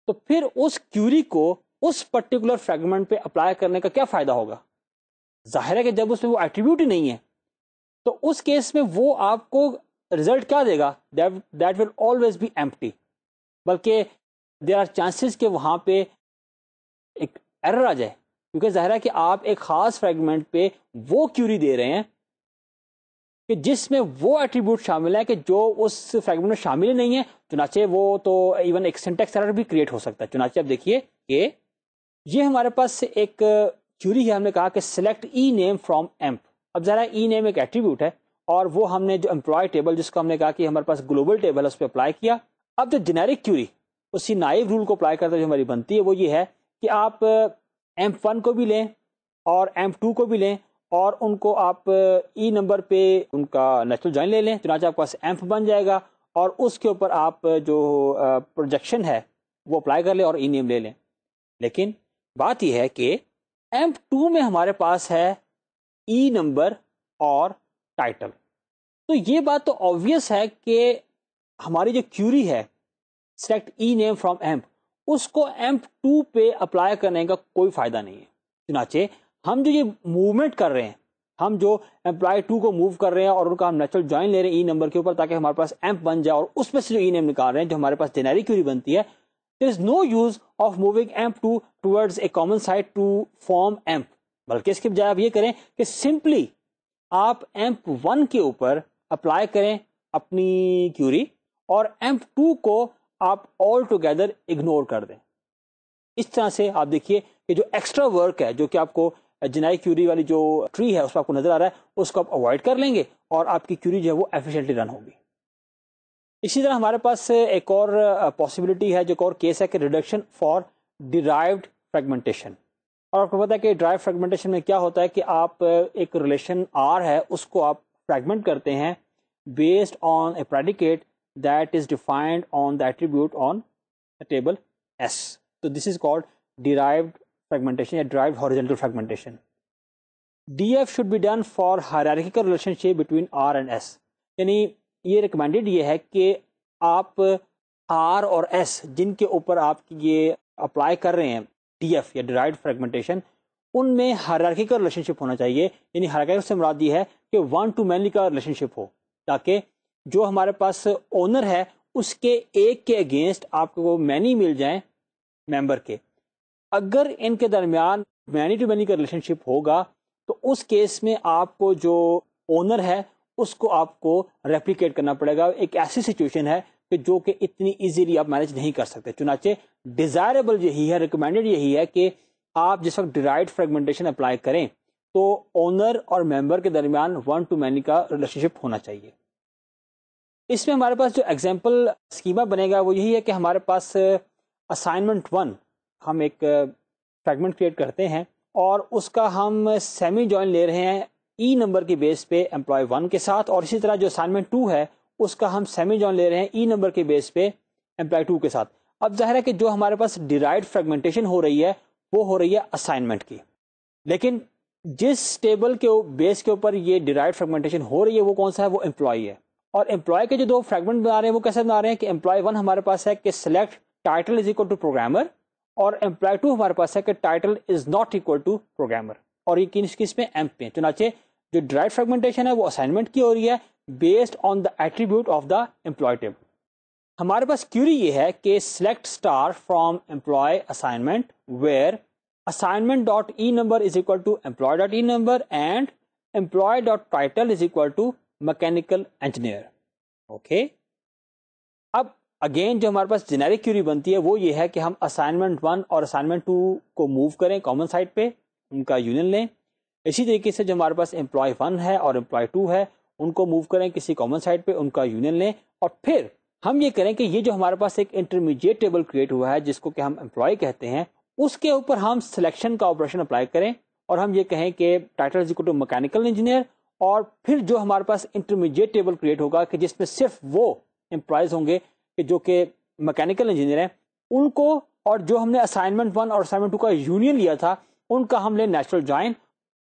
تو پھر اس کیوری کو اس پرٹیکولر فریگمنٹ پہ اپلائی کرنے کا کیا فائدہ ہوگا؟ ظاہر ہے کہ جب اس میں وہ ایٹریبیوٹ ہی نہیں ہے تو اس کیس میں وہ آپ کو ریزلٹ کیا دے گا؟ That will always be empty. بلکہ دیر آر چانسز کہ وہاں پہ ایک ایرر آ جائے, کیونکہ ظاہر ہے کہ آپ ایک خاص فریگمنٹ پہ وہ کیوری دے رہے ہیں کہ جس میں وہ ایٹریبیوٹ شامل ہے کہ جو اس فریگمنٹ میں شامل ہی نہیں ہے. چنانچہ وہ تو ایون ایک سنٹیکس ایرر بھی کریٹ ہو سکتا ہے. چنانچہ اب دیکھیے کہ یہ ہمارے پاس ایک کیوری ہے, ہم نے کہا کہ سلیکٹ ای نیم فرام ایمپ. اب ذرا ای نیم ایک ایٹریبیوٹ ہے, اور وہ ہم نے جو امپلائی ٹیبل جس کو ہم نے کہا کہ ہمارے پاس گلوبل ٹیبل ہے اس پہ اپلائی کیا. اب جو جنیرک کیوری اسی نائب رول کو اپلائی کرتے جو ہماری بنتی ہے وہ یہ ہے کہ آپ ایمپ 1 کو بھی لیں اور ایمپ 2 کو بھی لیں, اور ان کو آپ ای نمبر پہ ان کا نیچرل جوائن لے لیں. چنانچہ آپ کے پاس ایمپ بن جائے گا, اور اس کے اوپر آپ جو پروجیکشن ہے وہ اپلائی کر لیں اور ای نیم لے لیں. لیکن بات یہ ہے کہ ایمپ 2 میں ہمارے پاس ہے ای نمبر اور ٹائٹل. تو یہ بات تو آبویس ہے کہ ہماری جو کیوری ہے سلیکٹ ای نیم فرام ایمپ, اس کو M2 پہ اپلائی کرنے کا کوئی فائدہ نہیں ہے. چنانچہ ہم جو یہ موومنٹ کر رہے ہیں, ہم جو امپلائی 2 کو موو کر رہے ہیں اور ان کا ہم نیچرل جوائن لے رہے ہیں ای نمبر کے اوپر تاکہ ہمارے پاس ایمپ بن جائے, اور اس میں سے جو ای نیم نکال رہے ہیں جو ہمارے پاس جنیرک کیوری بنتی ہے, there is no use of moving emp2 towards a common site to form emp, بلکہ اس کے بجائے آپ یہ کریں کہ سمپلی آپ emp1 کے اوپر اپلائی کریں اپنی کیوری اور emp2 کو آپ آل ٹوگیدر اگنور کر دیں. اس طرح سے آپ دیکھیے کہ جو ایکسٹرا ورک ہے جو کہ آپ کو جنائی کیوری والی جو ٹری ہے اس پہ آپ کو نظر آ رہا ہے اس کو آپ اوائڈ کر لیں گے اور آپ کی کیوری جو ہے وہ ایفیشینٹلی رن ہوگی. اسی طرح ہمارے پاس ایک اور پاسبلٹی ہے, جو ایک اور کیس ہے کہ ریڈکشن فار ڈیرائیوڈ فریگمنٹیشن. اور آپ کو پتا ہے کہ ڈرائیو فریگمنٹیشن میں کیا ہوتا ہے کہ آپ ایک ریلیشن آر ہے اس کو آپ فریگمنٹ کرتے ہیں based on a predicate that is defined on the attribute on table S. تو this is called derived fragmentation یا derived horizontal fragmentation. DF should be done for hierarchical relationship between R and S. یعنی یہ recommended یہ ہے کہ آپ R اور S جن کے اوپر آپ یہ اپلائی کر رہے ہیں DF یا derived fragmentation, ان میں hierarchical relationship ہونا چاہیے. یعنی hierarchical سے مراد یہ ہے کہ one to many کا relationship ہو, تاکہ جو ہمارے پاس اونر ہے اس کے ایک کے اگینسٹ آپ کو many مل جائیں ممبر کے. اگر ان کے درمیان مینی ٹو مینی کا ریلیشن شپ ہوگا تو اس کیس میں آپ کو جو اونر ہے اس کو آپ کو ریپلیکیٹ کرنا پڑے گا. ایک ایسی سچویشن ہے کہ جو کہ اتنی ایزیلی آپ مینیج نہیں کر سکتے. چنانچہ ڈیزائربل یہی ہے, ریکمینڈیڈ یہی ہے کہ آپ جس وقت ڈیرائیوڈ فریگمنٹیشن اپلائی کریں تو اونر اور ممبر کے درمیان ون ٹو مینی کا ریلیشن شپ ہونا چاہیے. اس میں ہمارے پاس جو ایگزامپل اسکیما بنے گا وہ یہی ہے کہ ہمارے پاس اسائنمنٹ 1 ہم ایک فریگمنٹ کریٹ کرتے ہیں اور اس کا ہم سیمی جوائن لے رہے ہیں ای نمبر کے بیس پہ امپلائی 1 کے ساتھ, اور اسی طرح جو اسائنمنٹ 2 ہے اس کا ہم سیمی جوائن لے رہے ہیں ای نمبر کے بیس پہ امپلائی 2 کے ساتھ. اب ظاہر ہے کہ جو ہمارے پاس ڈیرائیوڈ فریگمنٹیشن ہو رہی ہے وہ ہو رہی ہے اسائنمنٹ کی, لیکن جس ٹیبل کے بیس کے اوپر یہ ڈیرائیوڈ فریگمنٹیشن ہو رہی ہے وہ کون سا ہے, وہ امپلائی ہے. اور امپلائی کے جو دو فریگمنٹ بنا رہے ہیں وہ کیسے بنا رہے ہیں کہ امپلائی 1 ہمارے پاس ہے کہ select title is equal to programmer, اور امپلائی 2 ہمارے پاس ہے کہ title is not equal to programmer, اور یہ کس میں ایمپ پہ. چنانچہ جو ڈرائیو فریگمنٹیشن ہے وہ اسائنمنٹ کی ہو رہی ہے based on the attribute of the employee table. ہمارے پاس کیوری یہ ہے کہ select star from employee assignment where assignment dot E number is equal to employee dot E number and employee dot title is equal to mechanical engineer. Okay, اب again جو ہمارے پاس generic Curie بنتی ہے وہ یہ ہے کہ ہم اسائنمنٹ 1 اور اسائنمنٹ 2 کو موو کریں کامن سائٹ پہ, ان کا یونین لیں. اسی طریقے سے جو ہمارے پاس امپلائی 1 ہے اور امپلائی 2 ہے ان کو موو کریں کسی کامن سائٹ پہ, ان کا یونین لیں, اور پھر ہم یہ کریں کہ یہ جو ہمارے پاس ایک انٹرمیڈیٹ ٹیبل کریٹ ہوا ہے جس کو کہ ہم امپلائی کہتے ہیں, اس کے اوپر ہم سلیکشن کا آپریشن اپلائی کریں اور ہم یہ کہیں کہ title is equal to mechanical engineer, اور پھر جو ہمارے پاس انٹرمیڈیٹ ٹیبل کریٹ ہوگا کہ جس میں صرف وہ امپلائیز ہوں گے کہ جو کہ میکینیکل انجینئر ہیں, ان کو, اور جو ہم نے اسائنمنٹ 1 اور اسائنمنٹ 2 کا یونین لیا تھا ان کا ہم لیں نیچرل جوائن,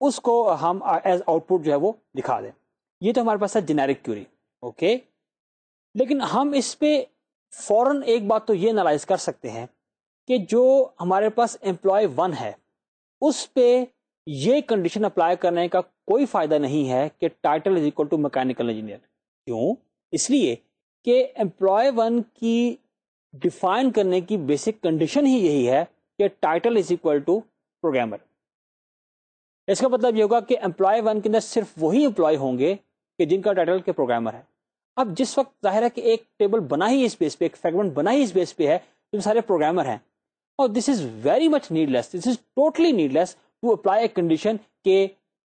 اس کو ہم ایز آؤٹ پٹ جو ہے وہ دکھا دیں. یہ تو ہمارے پاس ہے جنیرک کیوری. اوکے, لیکن ہم اس پہ فوراً ایک بات تو یہ انالائز کر سکتے ہیں کہ جو ہمارے پاس امپلائی 1 ہے اس پہ یہ کنڈیشن اپلائی کرنے کا کوئی فائدہ نہیں ہے کہ title is equal to mechanical engineer. کیوں؟ اس لیے کہ امپلائی 1 کی ڈیفائن کرنے کی بیسک کنڈیشن ہی یہی ہے کہ title is equal to programmer. اس کا مطلب یہ ہوگا کہ امپلائی 1 کے اندر صرف وہی امپلائی ہوں گے کہ جن کا ٹائٹل کے پروگرامر ہے. اب جس وقت ظاہر ہے کہ ایک ٹیبل بنا ہی اس بیس پہ, ایک فریگمنٹ بنا ہی اس بیس پہ ہے, تو سارے پروگرامر ہیں, اور this is very much needless, this is totally needless to apply a condition کہ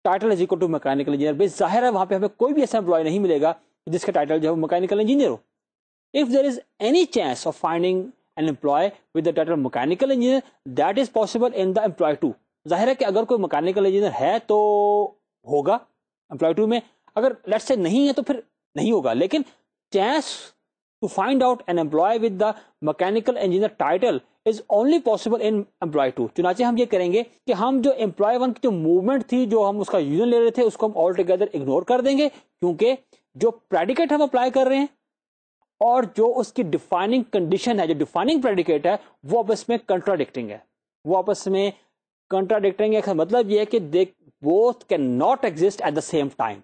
title is equal to mechanical engineer. بے ظاہر ہے وہاں پہ ہمیں کوئی بھی ایسا امپلائی نہیں ملے گا جس کا ٹائٹل جو ہے mechanical engineer who. If there is any chance of finding an employee with the title mechanical engineer, that is possible in the employee 2. ظاہر ہے کہ اگر کوئی مکینیکل انجینئر ہے تو ہوگا امپلائی 2 میں, اگر لیٹس سے نہیں ہے تو پھر نہیں ہوگا. لیکن chance to find out an employee with the mechanical engineer title is only possible in employee 2. چنانچہ ہم یہ کریں گے کہ ہم جو امپلائی 1 کی جو موومنٹ تھی, جو ہم اس کا یونین لے رہے تھے, اس کو ہم آل ٹوگیدر اگنور کر دیں گے, کیونکہ جو پریڈیکیٹ ہم اپلائی کر رہے ہیں اور جو اس کی ڈیفائننگ کنڈیشن ہے, جو ڈیفائننگ پریڈیکیٹ ہے, وہ آپس میں کنٹراڈکٹنگ ہے. وہ آپس میں کنٹراڈکٹنگ ہے, مطلب یہ ہے کہ they both can not exist at the same time.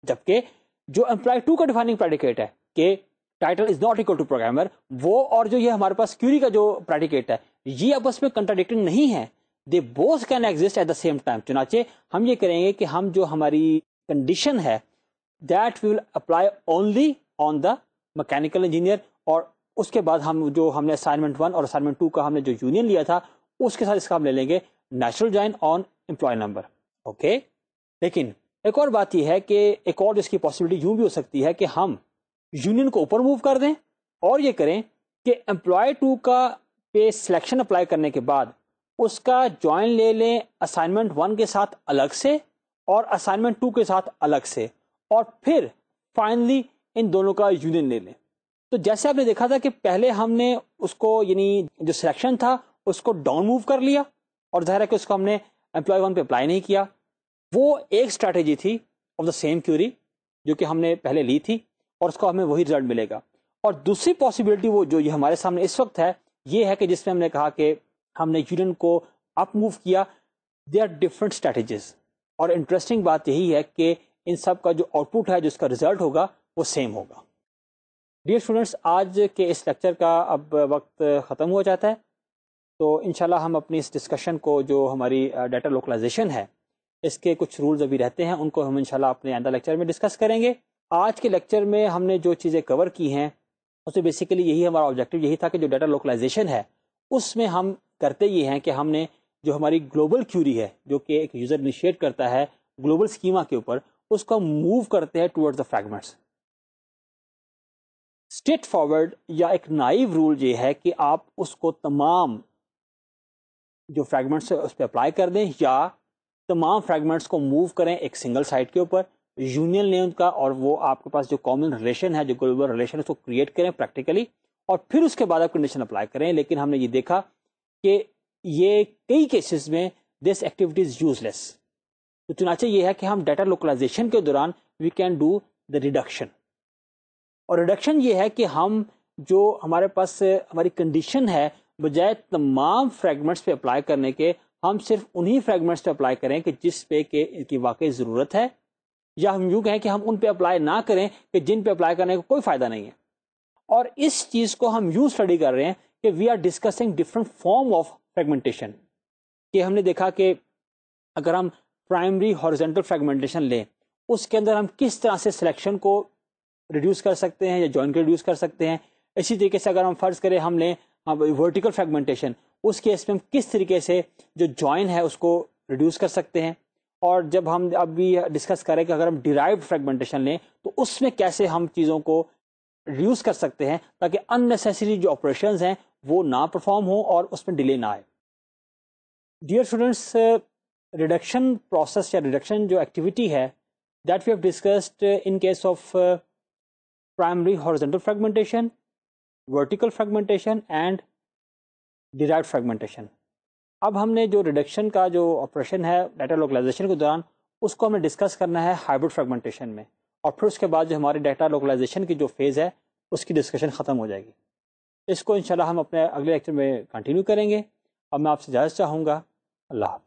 جبکہ جو امپلائی ٹو کا ڈیفائننگ پریڈیکیٹ ہے کہ title is not equal to programmer, وہ اور جو یہ ہمارے پاس کیوری کا جو پریڈیکیٹ ہے, یہ آپس میں کنٹراڈکٹنگ نہیں ہے. They both can exist at the same time. چنانچہ ہم یہ کریں گے کہ ہم جو ہماری کنڈیشن ہے that we will apply only on the mechanical engineer, اور اس کے بعد ہم نے اسائنمنٹ 1 اور اسائنمنٹ 2 کا ہم نے جو یونین لیا تھا اس کے ساتھ اس کا ہم لے لیں گے نیچرل جوائن آن امپلائی نمبر. اوکے, لیکن ایک اور بات یہ ہے کہ ایک اور اس کی پاسبلٹی یوں بھی ہو سکتی ہے کہ ہم یونین کو اوپر موو کر دیں اور یہ کریں کہ امپلائی 2 کا پہ سلیکشن اپلائی کرنے کے بعد اس کا جوائن لے لیں اسائنمنٹ 1 کے ساتھ الگ سے اور اسائنمنٹ 2 کے ساتھ الگ سے, اور پھر فائنلی ان دونوں کا یونین لے لیں. تو جیسے آپ نے دیکھا تھا کہ پہلے ہم نے اس کو یعنی جو سلیکشن تھا اس کو ڈاؤن موو کر لیا, اور ظاہر ہے کہ اس کو ہم نے امپلائی 1 پہ اپلائی نہیں کیا. وہ ایک اسٹریٹجی تھی آف دا سیم کیوری جو کہ ہم نے پہلے لی تھی, اور اس کو ہمیں وہی رزلٹ ملے گا. اور دوسری پاسبلٹی وہ جو یہ ہمارے سامنے اس وقت ہے یہ ہے کہ جس میں ہم نے کہا کہ ہم نے یونین کو اپ موو کیا. دے آر ڈفرنٹ اسٹریٹجیز, اور انٹرسٹنگ بات یہی ہے کہ ان سب کا جو آؤٹ پٹ ہے, جو اس کا رزلٹ ہوگا وہ سیم ہوگا. ڈیئر اسٹوڈینٹس, آج کے اس لیکچر کا اب وقت ختم ہو جاتا ہے, تو انشاءاللہ ہم اپنی اس ڈسکشن کو جو ہماری ڈیٹا لوکلائزیشن ہے اس کے کچھ رولز ابھی رہتے ہیں, ان کو ہم انشاءاللہ اپنے آئندہ لیکچر میں ڈسکس کریں گے. آج کے لیکچر میں ہم نے جو چیزیں کور کی ہیں اس میں بیسیکلی یہی ہمارا آبجیکٹو یہی تھا کہ جو ڈیٹا لوکلائزیشن ہے اس میں ہم کرتے یہ ہیں کہ ہم نے جو ہماری گلوبل کیوری ہے جو کہ ایک یوزر انیشیٹ کرتا ہے گلوبل اسکیما کے اوپر, اس کو موو کرتے ہیں toward the fragments. Straight forward یا ایک نائیو رول یہ ہے کہ آپ اس کو تمام جو فریگمنٹس اس پہ اپلائی کر دیں, یا تمام فریگمنٹس کو موو کریں ایک سنگل سائٹ کے اوپر, یونین لیں ان کا, اور وہ آپ کے پاس جو کامن ریلیشن ہے, جو گلوبل ریلیشن ہے, اس کو کریٹ کریں پریکٹیکلی, اور پھر اس کے بعد آپ کنڈیشن اپلائی کریں. لیکن ہم نے یہ دیکھا کہ یہ کئی کیسز میں دس ایکٹیویٹی از یوز لیس. تو چنانچہ یہ ہے کہ ہم ڈیٹا لوکلائزیشن کے دوران we can do the reduction, اور ریڈکشن یہ ہے کہ ہم جو ہمارے پاس ہماری کنڈیشن ہے بجائے تمام فریگمنٹس پہ اپلائی کرنے کے ہم صرف انہی فریگمنٹس پہ اپلائی کریں کہ جس پہ کہ ان کی واقعی ضرورت ہے, یا ہم یوں کہیں کہ ہم ان پہ اپلائی نہ کریں کہ جن پہ اپلائی کرنے کا کوئی فائدہ نہیں ہے. اور اس چیز کو ہم یوں اسٹڈی کر رہے ہیں کہ we are discussing different form of fragmentation, کہ ہم نے دیکھا کہ اگر ہم پرائمری ہارزنٹل فریگمنٹیشن لیں اس کے اندر ہم کس طرح سے سلیکشن کو ریڈیوس کر سکتے ہیں یا جوائن کو ریڈیوس کر سکتے ہیں. اسی طریقے سے اگر ہم فرض کریں ہم لیں ورٹیکل فریگمنٹیشن, اس کیس میں ہم کس طریقے سے جو جوائن ہے اس کو ریڈیوس کر سکتے ہیں. اور جب ہم ابھی ڈسکس کریں کہ اگر ہم ڈیرائیوڈ فریگمنٹیشن لیں تو اس میں کیسے ہم چیزوں کو ریڈیوس کر سکتے ہیں تاکہ ان نیسیسری جو آپریشنز ہیں وہ نہ پرفارم ہوں اور اس میں ڈیلے نہ آئے. ڈیئر اسٹوڈینٹس, ریڈکشن پروسیس یا ریڈکشن جو ایکٹیویٹی ہے that we have discussed in case of primary horizontal fragmentation, vertical fragmentation and derived fragmentation. اب ہم نے جو ریڈکشن کا جو آپریشن ہے ڈیٹا لوکلائزیشن کے دوران اس کو ہمیں ڈسکس کرنا ہے ہائبرڈ فریگمنٹیشن میں, اور پھر اس کے بعد جو ہماری ڈیٹا لوکلائزیشن کی جو فیز ہے اس کی ڈسکشن ختم ہو جائے گی. اس کو انشاءاللہ ہم اپنے اگلے لیکچر میں کنٹینیو کریں گے. اب میں آپ سے اجازت چاہوں گا. اللہ حافظ.